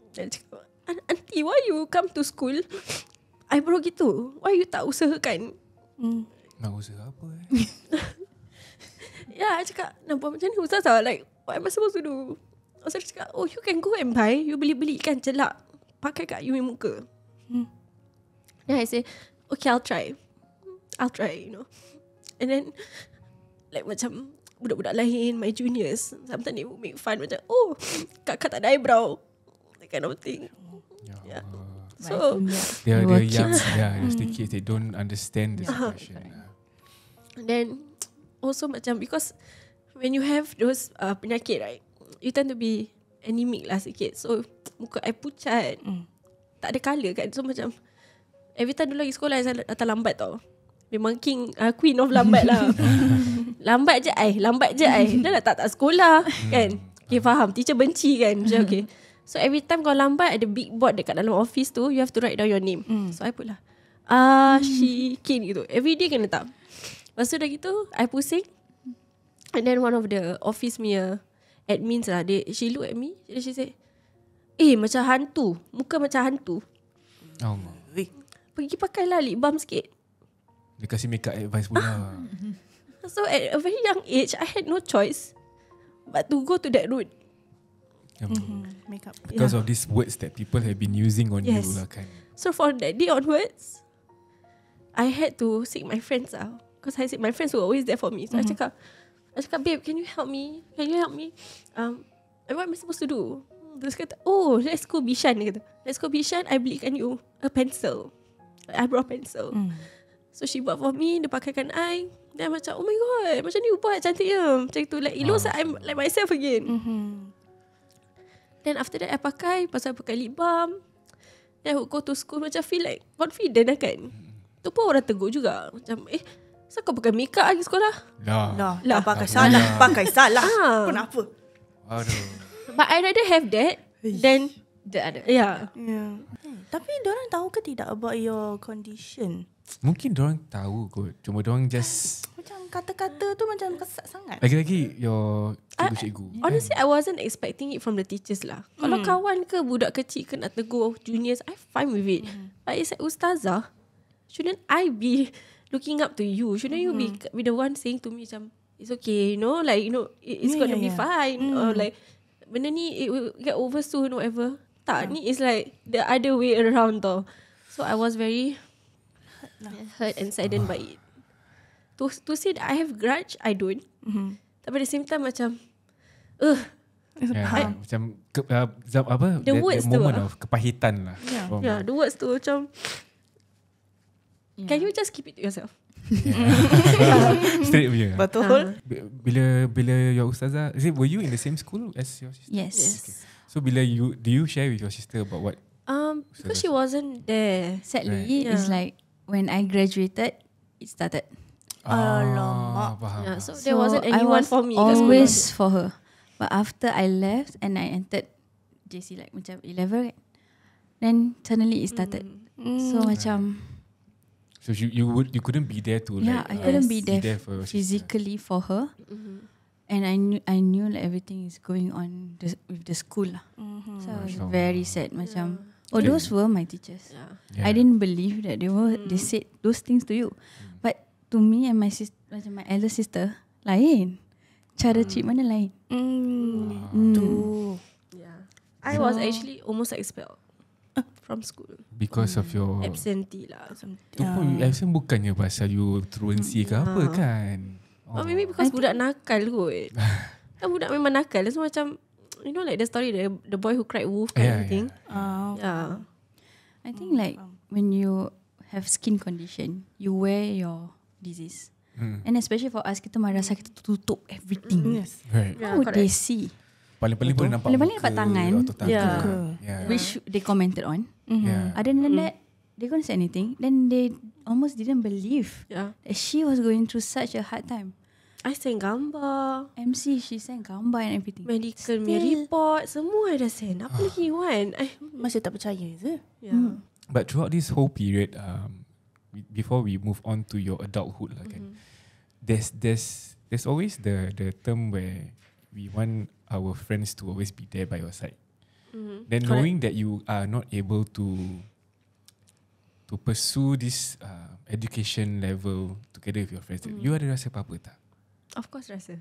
dia cakap, "Auntie, why you come to school eyebrow gitu? Why you tak usahakan?" Nak usaha apa Yeah, I cakap, nampak macam ni ustazah, like what am I supposed to do? Ustazah cakap, oh you can go and buy, you beli kan celak, pakai kat you punya muka. Then I say, okay, I'll try, you know. And then like macam budak-budak lain, my juniors, sometimes they would make fun macam, oh kakak tak ada eyebrow, that kind of thing. Yeah. So they're young, they're still kids, they don't understand the situation. Then also macam, because when you have those penyakit right, you tend to be anemic lah sikit. So muka I pucat, tak ada colour kan. So macam every time dulu lagi sekolah, saya datang lambat tau. Memang queen of lambat lah. Lambat je I. Dah tak sekolah kan. Okay, faham, teacher benci kan. Macam okay. So every time kau lambat, ada big board dekat dalam office tu, you have to write down your name. So I put lah Asyiqin gitu. Every day kena tak. Lepas tu dah gitu, I pusing. And then one of the office punya admins lah, she look at me, she say, macam hantu, muka macam hantu. Pergi pakailah lip balm sikit. Dia kasih makeup advice pula. So at a very young age, I had no choice but to go to that route. Makeup. Because of these words that people have been using on you lah kan. So from that day onwards, I had to seek my friends out. Because I said my friends were always there for me. So I cakap, babe, can you help me? What am I supposed to do? Terus kata, oh, let's go Bishan. Dia kata, let's go Bishan, I belikan you a pencil, eyebrow pencil. So she bought for me, dia pakaikan I. Then macam, oh my god, macam ni buat cantiknya. Macam tu, like it looks like I'm like myself again. Then after that I pakai, pasal pakai lip balm, then I would go to school macam feel like confident lah kan. Tu pun orang tegur juga. Macam kenapa kau pakai makeup lagi sekolah? Lah pakai salah. Kenapa? Aduh. But I rather have that than the other. Yeah. Tapi diorang tahu ke tidak about your condition? Mungkin diorang tahu kot. Cuma diorang just Macam kata-kata tu macam kesat sangat. lagi-lagi your cikgu-cikgu. Honestly, I wasn't expecting it from the teachers lah. Kalau kawan ke budak kecil ke nak tegur juniors, I fine with it. But it's like ustazah, shouldn't I be looking up to you? Shouldn't you be the one saying to me macam, it's okay, you know, like, you know, it's gonna be fine, or like benda ni it will get over soon, whatever. Tak, ni is like the other way around tau. So I was very hurt and saddened by it. To say that I have grudge, I don't. Tapi at the same time macam Macam apa? The words that tu moment of kepahitan lah. Yeah, the words tu macam, can you just keep it to yourself? Straight punya. Betul. Bila your ustazah, were you in the same school as your sister? Yes. Okay. So do you share with your sister about what? Because she wasn't there. Sadly, it's like when I graduated, it started. Alamak. Faham. Yeah, so there wasn't anyone for me. Always for her. But after I left and I entered JC like macam 11, then suddenly it started. So macam So you couldn't be there to I couldn't be there for your physically for her. And I knew like everything is going on with the school lah. So I was very sad macam. Those were my teachers. I didn't believe that they said those things to you. But to me and my sister, macam my elder sister, lain. Cara treatment dia lain. I was actually almost expelled from school because of your absentee lah. Tu pun absent bukannya pasal you truancy ke apa kan? Maybe because budak nakal kot. Kan budak memang nakal. So macam, you know, like the story the boy who cried wolf kind of thing. I think like when you have skin condition, you wear your disease. And especially for us, kita madrasah kita tutup everything. Right. How would they see? Paling-paling boleh nampak Paling-paling nampak tangan. Which they commented on. Yeah. Other than that, they couldn't say anything. Then they almost didn't believe that she was going through such a hard time. I send gambar, MC, she send gambar and everything. medical report, semua I dah send. Apa lagi you want? Masih tak percaya je. But throughout this whole period, before we move on to your adulthood lah kan, there's always the term where we want our friends to always be there by your side. Then knowing that you are not able to pursue this education level together with your friends, you ada rasa apa-apa tak? Of course rasa.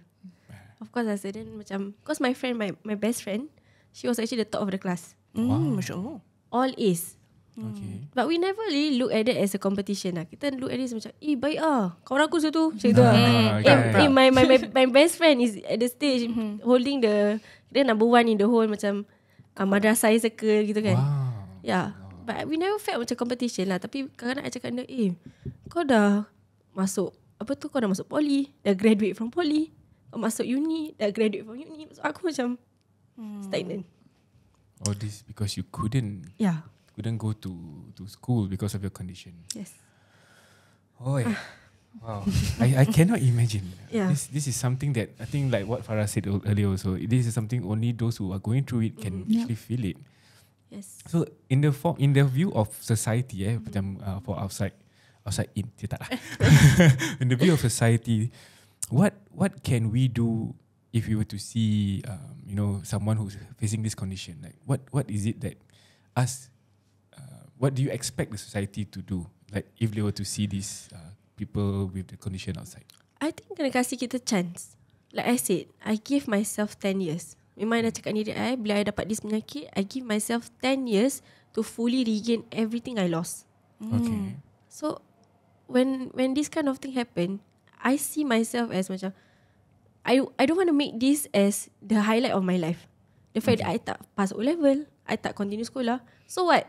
Then macam, because my friend, my best friend, she was actually the top of the class. Masya Allah. All A's. Okay. But we never really look at it as a competition lah. Kita look at it macam, baik kawan aku situ. Macam tu lah. My best friend is at the stage holding dia number one in the whole macam madrasah circle gitu kan. Yeah. But we never felt macam competition lah. Tapi kadang-kadang I cakap dia, kau dah masuk kau dah masuk poly, dah graduate from poly, kau masuk uni, dah graduate from uni. So aku macam stagnant. All this because you couldn't go to school because of your condition. Yes. Oh yeah. Wow. I cannot imagine. Yeah. This is something that I think like what Farah said earlier also. This is something only those who are going through it can actually feel it. Yes. So in the view of society, macam for outside in, in the view of society, what can we do if we were to see someone who's facing this condition? Like what is it that us what do you expect the society to do, like if they were to see these people with the condition outside? I think kena kasih kita chance. Like I said, I give myself 10 years. Memang dah cakap diri I, bila I dapat this penyakit, I give myself 10 years to fully regain everything I lost. Okay. So when this kind of thing happen, I see myself as macam I don't want to make this as the highlight of my life. The fact that I tak pass O-level, I tak continue sekolah. So what?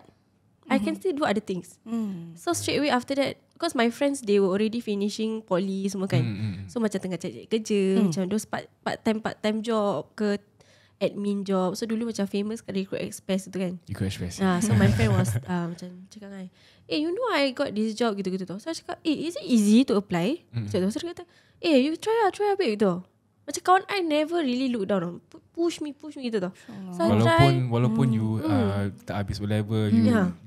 I can still do other things. So straight away after that, because my friends, they were already finishing poly semua kan. So macam tengah cari kerja, macam those part-time job ke admin job. So dulu macam famous kat Recruit Express tu kan. Recruit Express. So my friend was macam cakap kan, you know I got this job gitu-gitu tau. So I cakap, is it easy to apply? So dia kata, you try a bit gitu. Macam kawan I never really look down on, push me gitu tau. So walaupun you tak habis O-level,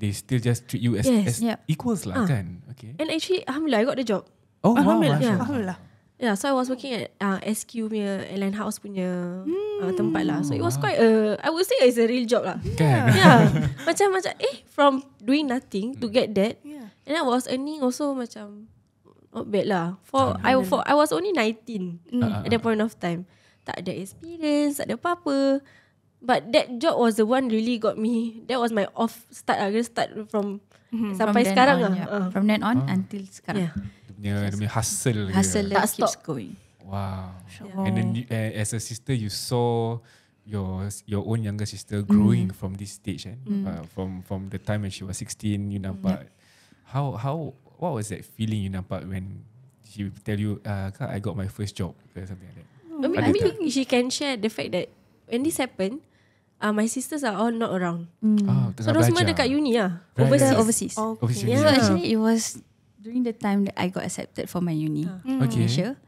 they still just treat you as equals lah kan. Okay. And actually alhamdulillah I got the job. Oh wow, Alhamdulillah. Yeah, so I was working at SQ punya airline house punya tempat lah. So it was quite I would say it's a real job lah. Kan? Yeah. macam from doing nothing to get that. And I was earning also macam not bad lah. I was only 19 at that point of time. Tak ada experience, tak ada apa-apa. But that job was the one really got me. That was my off start. I start from sampai from sekarang on, lah. From then on until sekarang. Dia punya hustle Hustle Tak keeps stop. going. Wow. And then as a sister, you saw your own younger sister growing from this stage, from the time when she was 16, you nampak. What was that feeling you nampak when she tell you, Kak, I got my first job or something like that? I mean she can share the fact that when this happened, my sisters are all not around. So those semua dekat uni lah. Overseas. Overseas. So actually it was during the time that I got accepted for my uni in Malaysia.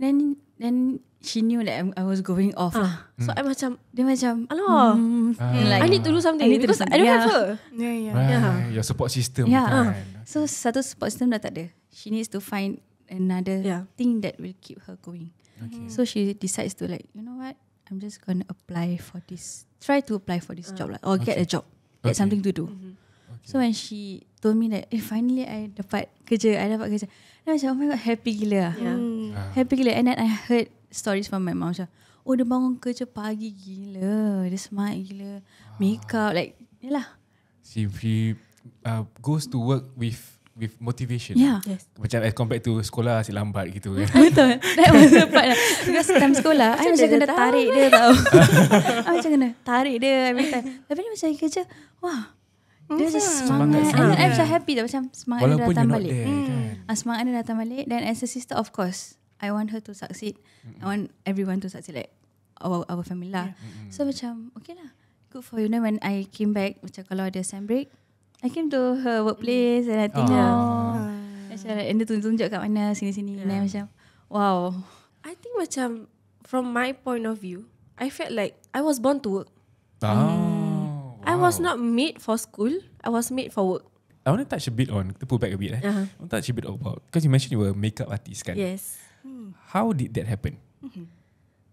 Then she knew that I was going off. So I macam, Dia macam, alah, like, I need to do something because I don't have her. Right. Your support system. Yeah. Kan? So satu support system dah tak ada. She needs to find another thing that will keep her going. Okay. So she decides to like, you know what? I'm just gonna apply for this. Try to apply for this job lah, or get a job, get something to do. So when she told me that, finally I dapat kerja, then macam, oh my god, happy gila. Happy gila. And then I heard stories from my mom macam, oh dia bangun kerja pagi gila, dia smart gila, makeup, like, yalah. She goes to work with motivation. Yeah. Yes. Macam as compared to sekolah asyik lambat gitu kan. Betul. That was the part lah. Because time sekolah, I macam kena tarik dia tau. I macam kena tarik dia every time. Tapi ni macam kerja, wah, dia macam semangat. And then I macam happy tau, macam semangat dia datang balik. Semangat dia datang balik. Then as a sister, of course, I want her to succeed. I want everyone to succeed, like our family lah. So macam, okay lah, good for you. Then when I came back, macam kalau ada sem break, I came to her workplace and I tengok. Macam and dia tunjuk kat mana, sini-sini. And macam, wow. I think macam from my point of view, I felt like I was born to work. I was not made for school. I was made for work. I want to touch a bit on, kita pull back a bit. I want to touch a bit about, because you mentioned you were a makeup artist kan? Yes. How did that happen?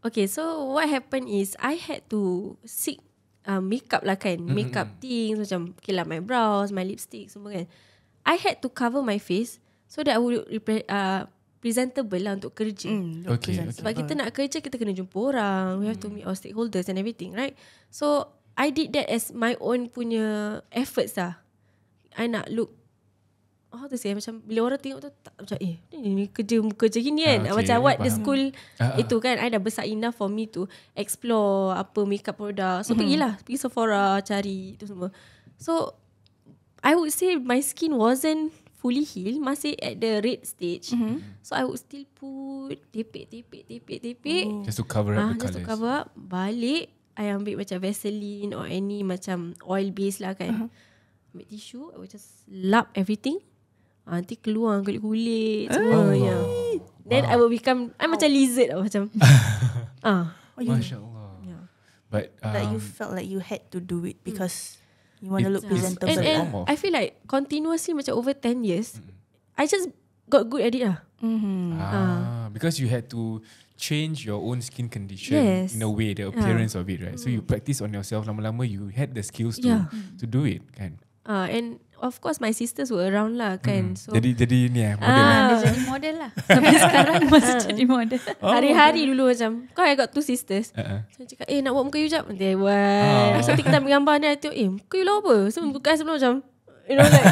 Okay, so what happened is I had to seek makeup lah kan. Makeup things macam, okay lah, my brows, my lipstick semua kan. I had to cover my face so that I would presentable lah untuk kerja. Okay. Sebab kita nak kerja, kita kena jumpa orang. We have to meet our stakeholders and everything, right? So I did that as my own punya efforts lah. I nak look, how to say, macam bila orang tengok tu tak, macam ni kerja gini kan. Macam what the school itu kan, I dah besar enough for me to explore apa makeup product. So pergi Sephora cari tu semua. So I would say my skin wasn't fully healed, masih at the red stage. So I would still put tapik. Just to cover up the colours. Just to cover up. Balik I ambil macam Vaseline or any macam oil base lah kan. Ambil tisu, I will just lap everything. Nanti keluar kulit-kulit semua. Then I will become, I macam lizard lah, macam. Masya Allah. But you felt like you had to do it because you want to look presentable. And I feel like continuously macam over 10 years, I just got good at it lah. Because you had to change your own skin condition in a way, the appearance of it, right? So you practice on yourself, lama-lama you had the skills to do it kan. And of course my sisters were around lah kan. So jadi ni model Dia jadi model lah. Sampai sekarang masih jadi model. Hari-hari dulu macam, I got 2 sisters. So cakap, nak buat muka you jap. They buat. So kita ambil gambar ni, I tengok, muka you lah apa? So muka I sebelum macam, you know, like,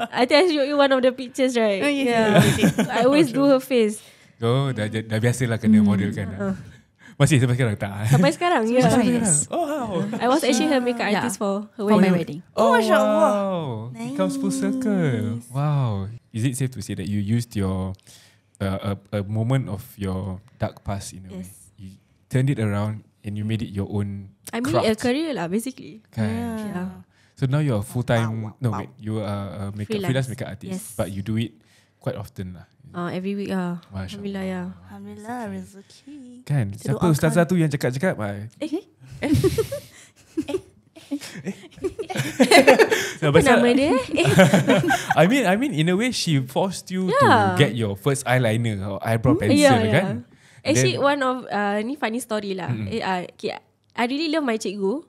I think I showed you one of the pictures, right? I always do her face. Dah biasalah kena model kan. Masih sampai sekarang tak? Sampai sekarang, Yes. Oh wow. I was actually her makeup artist for her For wedding. my wedding. Oh Masya Allah. wow. It comes full circle. Wow. Is it safe to say that you used your a moment of your dark past in a way? You turned it around and you made it your own I made craft. it a career lah, basically. Kan? So now you're a full-time, wait, you are a freelance makeup artist, but you do it quite often lah. Every week lah. Alhamdulillah. Ya. Alhamdulillah, rezeki. Kan? Siapa ustazah tu yang cakap-cakap? Apa nama dia? I mean in a way she forced you to get your first eyeliner or eyebrow pencil kan? Actually one of ni funny story lah. I really love my cikgu.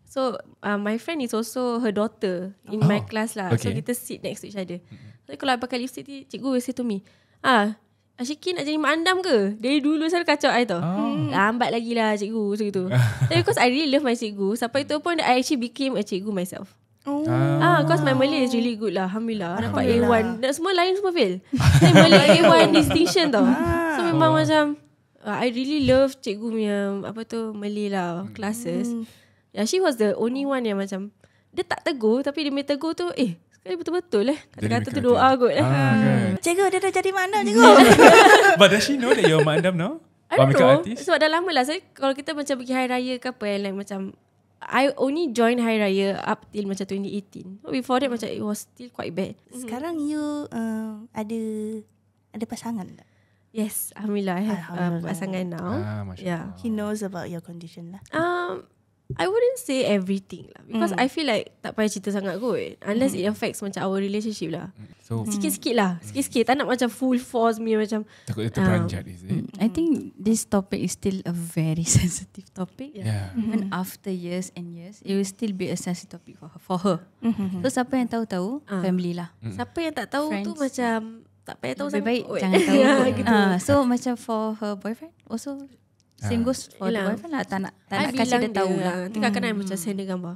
So my friend is also her daughter in my class lah. So kita sit next to each other. So kalau I pakai lipstick ni, cikgu will say to me, Asyiqin nak jadi mak andam ke? Dari dulu selalu kacau I tau. Lambat lagi lah cikgu, macam gitu. Because I really love my cikgu. Sampai tu pun I actually became a cikgu myself. Because my Malay is really good lah. Alhamdulillah. Dapat A1. Semua lain semua fail. Then Malay A1 distinction tau. So memang macam I really love cikgu punya Malay lah, classes. She was the only one yang macam, dia tak tegur, tapi dia tegur tu sekali betul-betul kata-kata tu doa kot Cikgu, dia dah jadi mana cikgu? But does she know that you're mak andam now? I don't know. Sebab dah lama lah. Kalau kita macam pergi hari raya ke apa, like macam I only join hari raya up till macam 2018. Before that macam it was still quite bad. Sekarang you ada pasangan tak? Yes, Alhamdulillah I have Alhamdulillah. pasangan now. Masya Yeah. Allah. He knows about your condition lah. I wouldn't say everything lah because I feel like tak payah cerita sangat kot unless it affects macam our relationship lah. So Sikit-sikit lah, sikit-sikit. Tak nak macam full force me macam. takut dia terperanjat, is it? I think this topic is still a very sensitive topic. Yeah. Even after years and years, it will still be a sensitive topic for her. So siapa yang tahu family lah. Siapa yang tak tahu tu Friends. macam tak payah tahu Lebih sangat baik kot. jangan tahu. Gitu. So macam for her boyfriend also same goes for the Yelah. boyfriend lah. Tak nak I kasih dia bilang tahu dia lah. Nanti kadang-kadang I macam send dia gambar.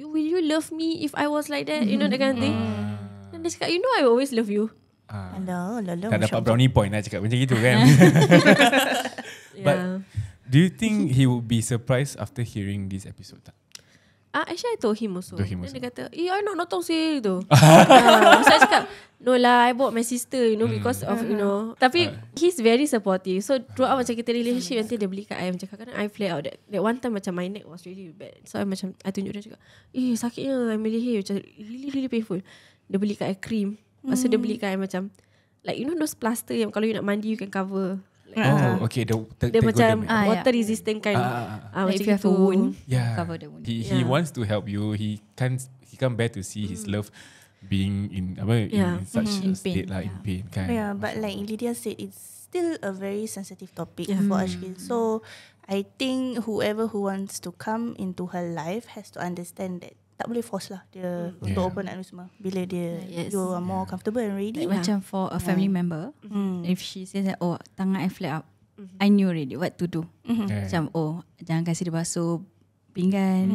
Will you love me if I was like that? You know that kind of thing. Dan dia cakap, you know I always love you. Alah, Tak dapat brownie point lah cakap macam gitu kan. But Yeah. do you think he would be surprised after hearing this episode? Tak? Actually I told him also. Told him Then also. dia kata, I nak nonton sih tu. Saya cakap, no lah, I bought my sister, you know, because of, you know. Tapi he's very supportive. So throughout macam kita relationship, nanti dia beli kat I macam kadang I flare out. That one time macam my neck was really bad. So I macam, I tunjuk dia cakap, sakitnya, I'm really here. Macam really painful. Dia beli kat I cream. Lepas tu dia beli kat I macam, like you know those plaster yang kalau you nak mandi, you can cover. Oh, okay. Dia macam water resistant kind. Like Macam if you have a gitu. wound, Yeah. cover the wound. He wants to help you. He can't bear to see his love being in such a In state pain. lah, in pain kan. Yeah, but like Lidiya said, it's still a very sensitive topic Yeah. for Asyiqin. So I think whoever who wants to come into her life has to understand that tak boleh force lah dia untuk Yeah. open up ni semua. Bila dia Yes. you are more comfortable and ready. Like macam for a family member, Hmm. if she says that, oh tangan I flare up, I knew already what to do. Yeah. Macam jangan kasih dia basuh pinggan,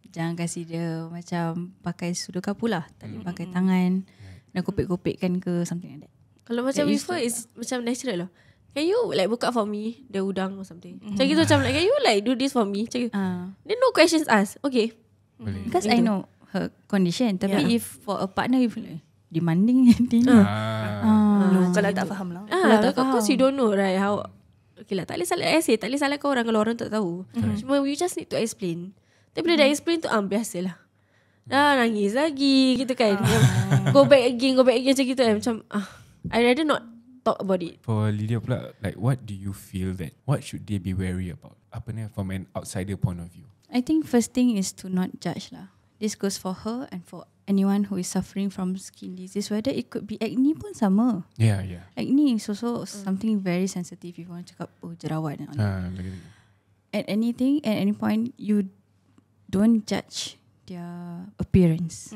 jangan kasih dia macam pakai sudu kapu lah, tak boleh pakai tangan, dan kopek-kopekkan ke something like that. Kalau macam That with her is macam natural lah. Can you like buka for me the udang or something? Macam gitu macam like, can you like do this for me? Macam gitu. Then no questions asked. Okay. Boleh. Because I know her condition. Tapi Yeah. if for a partner, if like demanding, dia Kalau tak faham lah. Of course you don't know right how. Okay lah, tak boleh salah tak boleh salahkan orang kalau orang tak tahu. Cuma you just need to explain. Tapi bila dah explain tu biasalah. Dah nangis lagi gitu kan. Go back again macam gitu kan. Macam I rather not talk about it. For Lidiya pula, like what do you feel that what should they be wary about? Apa ni from an outsider point of view? I think first thing is to not judge lah. This goes for her and for anyone who is suffering from skin disease. Whether it could be acne pun sama. Yeah. Acne is also something very sensitive. If you want to cakap jerawat and all that. Lagi. At anything, at any point, you don't judge their appearance.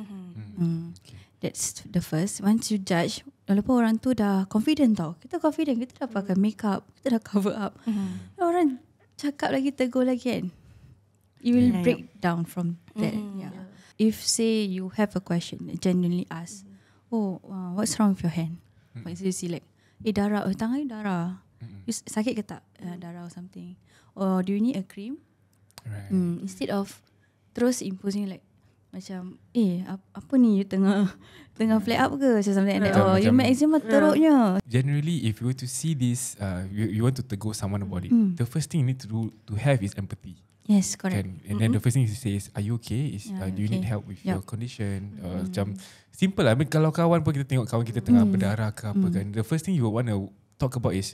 That's the first. Once you judge, walaupun orang tu dah confident tau. Kita confident, kita dah pakai makeup, kita dah cover up. Orang cakap lagi, tegur lagi kan. You will break down from that. If say you have a question, genuinely ask, what's wrong with your hand? Once you see like, darah, tangan you darah. You sakit ke tak? Darah or something. Or do you need a cream? Right. Instead of terus imposing like macam apa ni you tengah flare up ke something like that. Or you make eczema teruknya. Generally, if you were to see this, you want to tegur someone about it. The first thing you need to have is empathy. Yes, correct. Kan? And then the first thing you say is, are you okay? Do you need okay. help with your condition? Macam simple lah. I mean, kalau kawan pun kita tengok kawan kita tengah berdarah ke apa kan. The first thing you want to talk about is,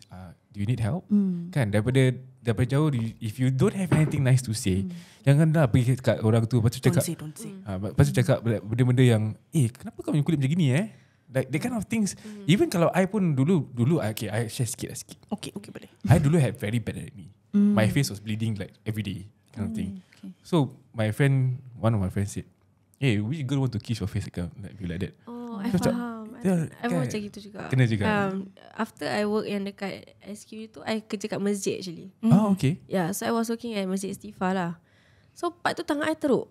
do you need help? Kan? Daripada jauh, if you don't have anything nice to say, janganlah pergi kat orang tu. Lepas tu cakap, Don't say. lepas tu cakap benda-benda yang, kenapa kau punya kulit macam gini Like that kind of things. Even kalau I pun dulu I share sikit. Okay, boleh. I dulu had very bad acne. My face was bleeding like every day, kind of thing. Okay. So one of my friends said, "Hey, which girl want to kiss your face like that?" I faham. I pun macam gitu juga. Kena juga. After I work yang dekat SQ tu, I kerja kat masjid actually. Oh, okay. Yeah, so I was working at Masjid Istighfar lah. So part tu tangan I teruk.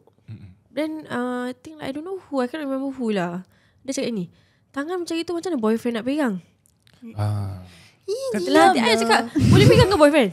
Then I think I don't know who, I can't remember who lah. Dia cakap ni, tangan macam itu macam mana boyfriend nak pegang? Lah I cakap, boleh pegang ke boyfriend?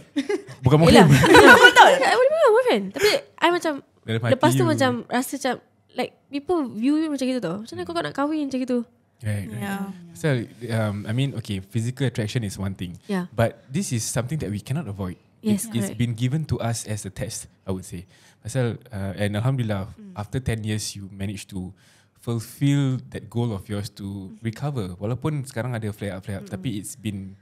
Bukan mungkin. Betul. Boleh pegang boyfriend. Tapi I macam Dalam hati lepas tu you. macam rasa macam like people view you macam gitu tau. Macam mana kau nak kahwin macam gitu? Right. Yeah. So, I mean, okay, physical attraction is one thing. Yeah. But this is something that we cannot avoid. Yes, It's correct. been given to us as a test, I would say. Pasal, and Alhamdulillah, after 10 years, you managed to fulfill that goal of yours to recover. Walaupun sekarang ada flare up, tapi it's been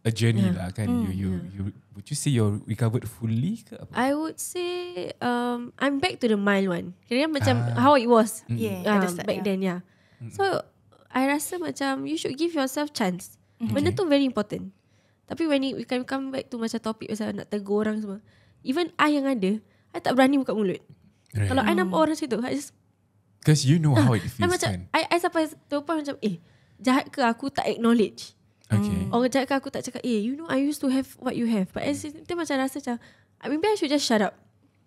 a journey lah kan. You would you say you're recovered fully ke apa? I would say I'm back to the mild one. Kira macam how it was back then. So I rasa macam you should give yourself chance. Benda tu very important. Tapi when we can come back to macam topik pasal nak tegur orang semua, even I yang ada, I tak berani buka mulut. Kalau I nampak orang situ, I just, because you know how it feels macam, kan. I sampai tu pun macam jahat ke aku tak acknowledge. Orang jahat ke aku tak cakap you know I used to have what you have. But tu macam rasa macam maybe I should just shut up.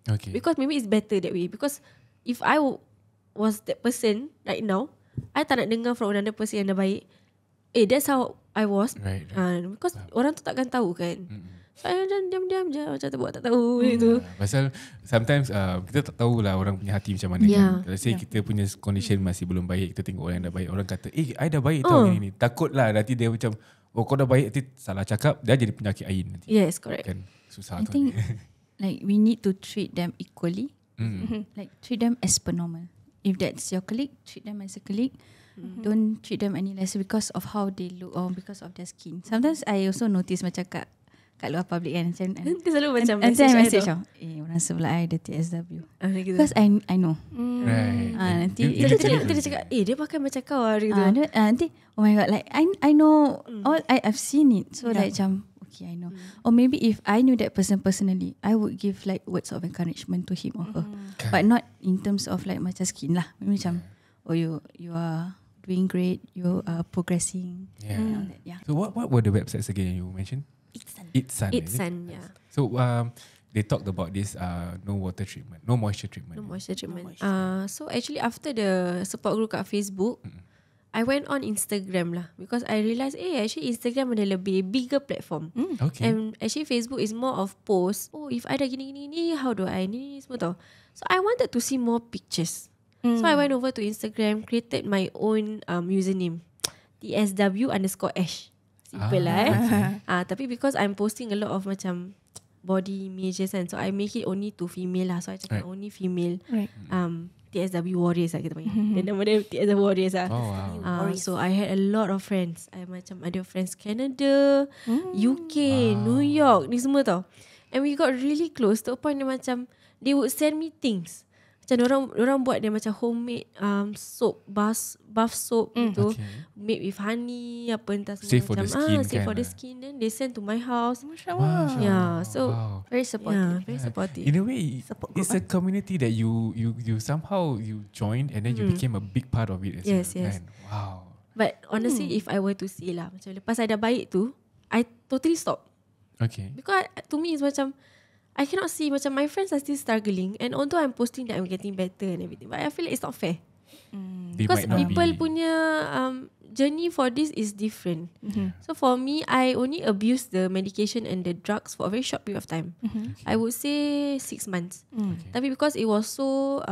Because maybe it's better that way. Because if I was that person right now, I tak nak dengar from another person yang dah baik. That's how I was. Right. Because orang tu takkan tahu kan. So I diam-diam je macam tak buat tak tahu gitu. Pasal sometimes kita tak tahulah orang punya hati macam mana kan. Kalau say kita punya condition masih belum baik, kita tengok orang yang dah baik, orang kata I dah baik tau ni. Takutlah nanti dia macam kau dah baik, nanti salah cakap dia jadi penyakit ain nanti. Yes, correct. Kan susah I tu. think like we need to treat them equally. Like treat them as per normal. If that's your colleague, treat them as a colleague. Don't treat them any less because of how they look or because of their skin. Sometimes I also notice macam kat luar public kan, macam Dia selalu macam message orang sebelah I ada TSW. Because I know. Right. Nanti dia cakap dia pakai macam kau gitu. Nanti oh my god, like I know all, I've seen it. So like macam okay, I know. Or maybe if I knew that person personally, I would give like words of encouragement to him or her. But not in terms of like macam skin lah. Maybe macam you are doing great, you are progressing. So what were the websites again you mentioned? Itsan. Yeah. So they talked about this no moisture treatment. So actually after the support group kat Facebook, I went on Instagram lah because I realised actually Instagram ada lebih bigger platform. And actually Facebook is more of post. If I dah gini how do I ni semua tau. So I wanted to see more pictures. So I went over to Instagram, created my own username, TSW_Ash. Simple lah tapi because I'm posting a lot of macam body images and so I make it only to female lah. So I cakap only female. TSW Warriors lah kita panggil. Dan nama dia TSW Warriors lah. So I had a lot of friends. I macam ada friends Canada, UK, New York, ni semua tau. And we got really close to a point dia macam they would send me things. Macam orang buat dia macam homemade soap, bath soap gitu, made with honey apa entah semua. Safe for the skin safe for the skin. Then they send to my house. So very supportive. Very supportive. In a way, it's a community that you somehow you joined and then you became a big part of it as well. Yes. Wow. But honestly, if I were to say lah, macam lepas I dah baik tu, I totally stop. Because to me it's macam I cannot see macam my friends are still struggling and although I'm posting that I'm getting better and everything, but I feel like it's not fair. Because people punya journey for this is different. So for me, I only abuse the medication and the drugs for a very short period of time. I would say 6 months. Tapi because it was so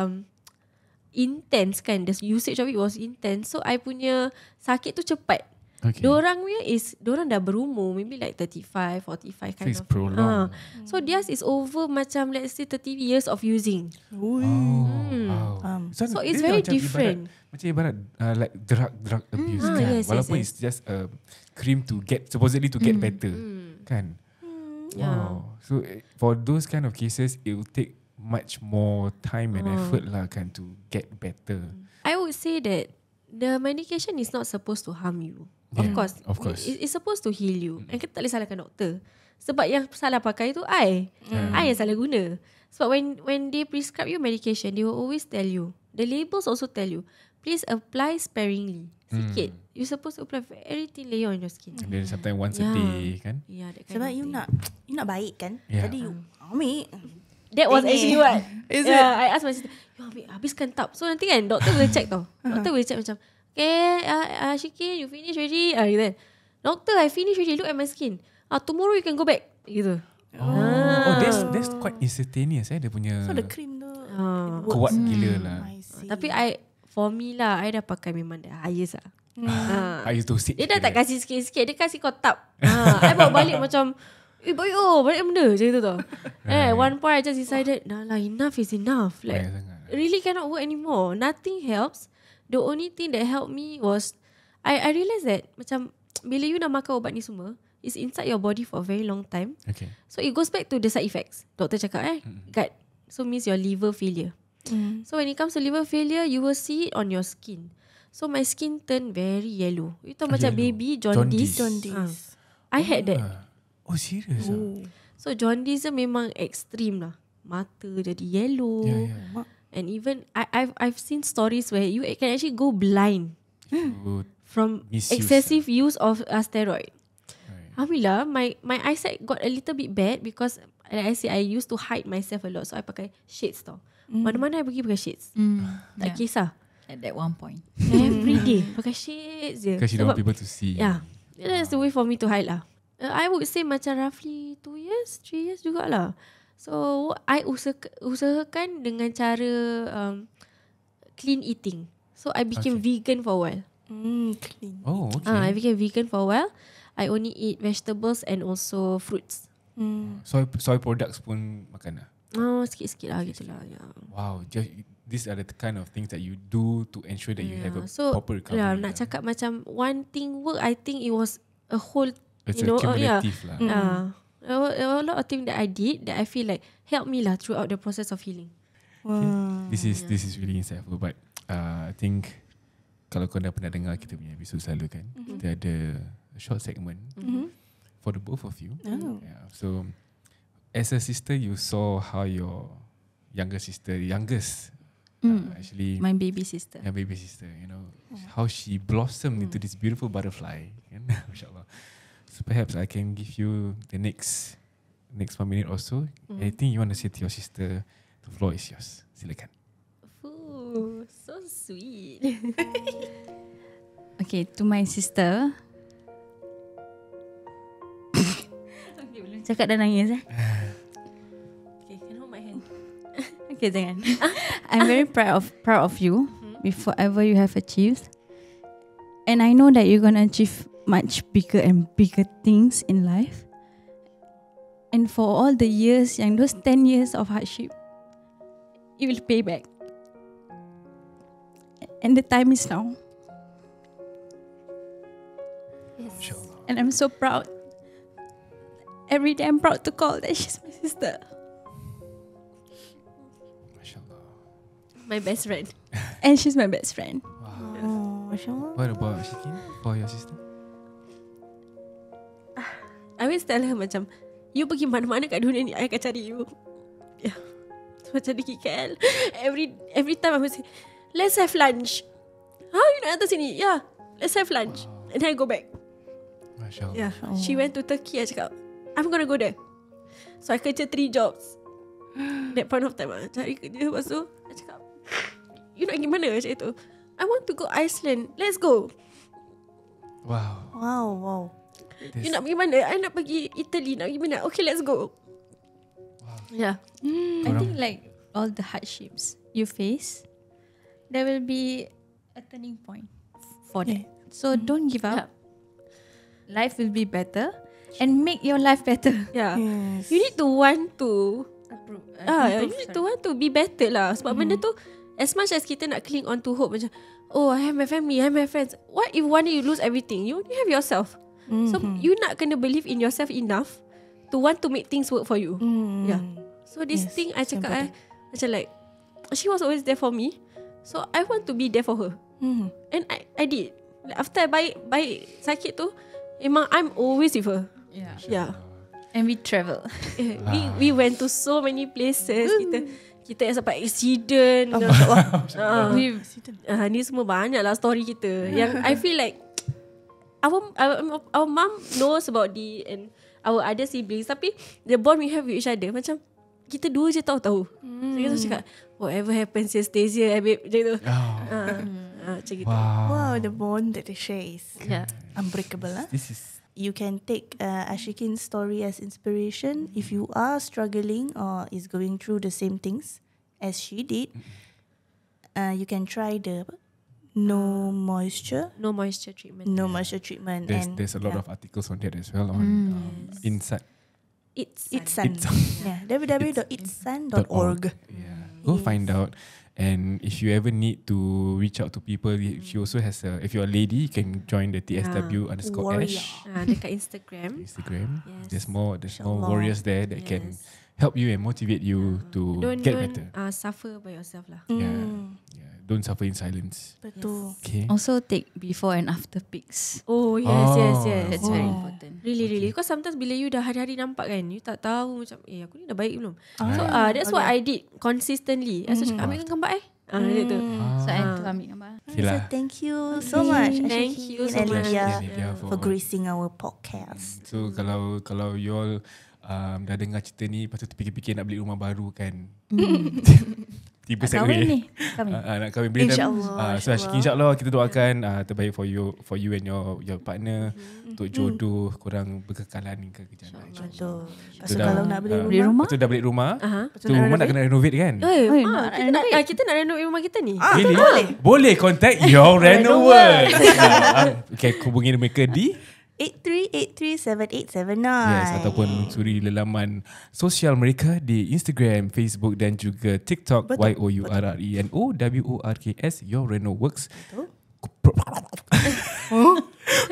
intense kan, the usage of it was intense, so I punya sakit tu cepat. Diorang dah berumur, maybe like 35, 45 kind of. Prolonged. So theirs is over macam let's say 30 years of using. So it's very different. Macam ibarat like drug abuse kan. Walaupun it's just a cream to get supposedly to get better kan. Wow. So for those kind of cases, it will take much more time and effort lah kan to get better. I would say that the medication is not supposed to harm you. Of course. It's supposed to heal you. And kita tak boleh salahkan doktor. Sebab yang salah pakai tu I yang salah guna. Sebab when they prescribe you medication, they will always tell you, the labels also tell you, please apply sparingly. Sikit. You're supposed to apply very thin layer on your skin. And then sometimes once a day kan. Sebab you nak baik kan. Jadi you ambil. That was actually what I asked my sister, you ambil habiskan tub. So nanti kan doktor boleh check tau. Doktor boleh check macam, okay, Asyiqin, you finish already? Gitu kan. Doctor, I finish already. Look at my skin. Tomorrow you can go back. Gitu. That's quite instantaneous dia punya. So the cream tu kuat gila lah. Tapi for me lah, I dah pakai memang dah highest lah. Highest dosage. Dia dah tak kasih sikit-sikit. Dia kasih kau tap. I bawa balik macam, balik benda macam tu tau. One point I just decided, nah lah, enough is enough. Like, really cannot work anymore. Nothing helps. The only thing that helped me was I realised that macam bila you dah makan ubat ni semua, is inside your body for a very long time. Okay. So it goes back to the side effects. Doktor cakap gut. So means your liver failure. So when it comes to liver failure, you will see it on your skin. So my skin turned very yellow. You tahu macam baby jaundice. I had that. Oh, serious? So jaundice memang extreme lah. Mata jadi yellow. And even I've seen stories where you can actually go blind from excessive use of steroid. Alhamdulillah, my eyesight got a little bit bad because like I say, I used to hide myself a lot. So I pakai shades tau. Mana-mana I pergi pakai shades. Tak kisah. At that one point. Every day pakai shades je. Because you don't want people to see. Yeah. That's the way for me to hide lah. I would say macam roughly 2 years, 3 years jugalah. So I usahakan dengan cara clean eating. So I became vegan for a while. Clean. Oh, okay. I became vegan for a while. I only eat vegetables and also fruits. Soy products pun makan lah? Oh, sikit-sikit lah gitulah. Yeah. Wow, these are the kind of things that you do to ensure that you have a proper recovery. Yeah, nak cakap macam one thing work, I think it was a whole, it's cumulative lah. A lot of things that I did that I feel like helped me lah throughout the process of healing. Okay. This is really insightful. But I think kalau kau dah pernah dengar kita punya episode selalu kan, kita ada a short segment for the both of you. Yeah. So as a sister, you saw how your youngest actually my baby sister, you know, how she blossomed into this beautiful butterfly. Mashallah. So perhaps I can give you the next 1 minute or so. Anything you want to say to your sister, the floor is yours. Silakan. Ooh, so sweet. Okay, to my sister. Okay, belum cakap dah nangis Okay, can hold my hand. Okay, jangan. I'm very proud of you with whatever you have achieved. And I know that you're going to achieve much bigger and bigger things in life. And for all the years, those 10 years of hardship, you will pay back. And the time is now. Yes. And I'm so proud. Every day I'm proud to call that she's my sister. Mashallah. My best friend. And she's my best friend. Oh, mashallah. What about Asyiqin for your sister? I always tell her macam, you pergi mana-mana kat dunia ni, I akan cari you. Yeah. So, macam di KL, every time I would say, let's have lunch. You nak datang sini? Yeah, let's have lunch. And then I go back. Mashallah. Yeah. She went to Turkey, I cakap, I'm gonna go there. So I kerja 3 jobs. That point of time, cari kerja. Lepas tu, I cakap, you nak pergi mana? Macam itu. I want to go Iceland. Let's go. Wow. You nak pergi mana? I nak pergi Italy. Nak pergi mana? Okay, let's go. Wow. Yeah. I think like all the hardships you face, there will be a turning point for that. So don't give up. Life will be better and make your life better. Yeah. Yes. You need to want to you need to want to be better lah. Sebab benda tu, as much as kita nak cling on to hope macam, oh, I have my family, I have my friends. What if one day you lose everything? You only have yourself. So you nak kena believe in yourself enough to want to make things work for you. Yeah. So this thing I cakap macam like, she was always there for me. So I want to be there for her. And I did. Like after I baik sakit tu, memang I'm always with her. Yeah. And we travel. We went to so many places. Kita yang sampai accident. Ni semua banyak lah story kita. Yang I feel like our mom knows about and our other siblings, tapi the bond we have with each other macam kita dua je tahu. So kita cakap, whatever happens here stays here, babe. Macam tu. Macam gitu. Wow, the bond that they share is Yeah. unbreakable. This is You can take Asyiqin's story as inspiration if you are struggling or is going through the same things as she did. You can try the no moisture treatment. There's a lot of articles on that as well on Inside. Itsan. Yeah, www.itsan.org. Yeah, go find out. And if you ever need to reach out to people, she also has if you're a lady, you can join the TSW _Ash. Dekat Instagram. Yes. There's more warriors there that can help you and motivate you to get better. Don't suffer by yourself lah. Don't suffer in silence. Betul. Okay. Also take before and after pics. Oh yes. That's very important. Really. Because sometimes bila you dah hari-hari nampak kan, you tak tahu macam aku ni dah baik belum. So that's what I did consistently. I cakap ambil gambar gitu. So I tu ambil gambar. So thank you so much. Thank you so much Lidiya for gracing our podcast. So kalau you all dah dengar cerita ni, lepas tu terfikir-fikir nak beli rumah baru kan. Tiba kahwin ni. Nak kahwin bila so Asyiqin, insyaAllah kita doakan terbaik for you and your partner, untuk jodoh korang berkekalan ke jalan. Betul. Pasal kalau nak beli Lepas rumah, tu dah beli rumah, tu rumah nak kena renovate kan. Kita nak renovate rumah kita ni. Boleh contact Your Reno Works. Okay, hubungi mereka di 83837879. Yes, ataupun suri lelaman sosial mereka di Instagram, Facebook dan juga TikTok. YOURRENOWORKS Your Reno Works.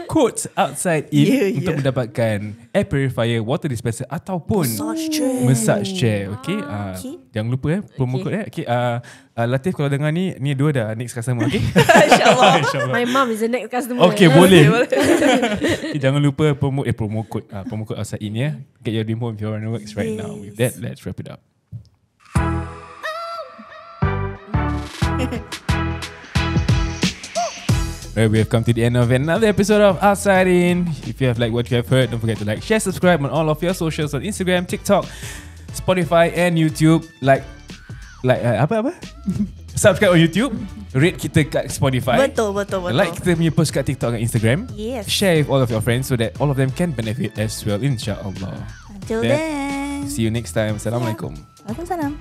Codes outside in untuk mendapatkan air purifier, water dispenser ataupun massage chair. Okay, jangan lupa promo code okay. Latif kalau dengar ni dua dah next customer. Okay. InsyaAllah. My mom is the next customer. Okay, boleh. Jangan lupa promo code outside in ya. Get your dream home with Your Reno Works right now. With that, let's wrap it up. Right, we have come to the end of another episode of OUTSIDEIN. If you have liked what you have heard, don't forget to like, share, subscribe on all of your socials on Instagram, TikTok, Spotify and YouTube. Like apa? Subscribe on YouTube, rate kita kat Spotify. Betul. Like kita punya post kat TikTok dan Instagram. Yes. Share with all of your friends so that all of them can benefit as well, insyaAllah. Until then. See you next time. Assalamualaikum. Waalaikumsalam.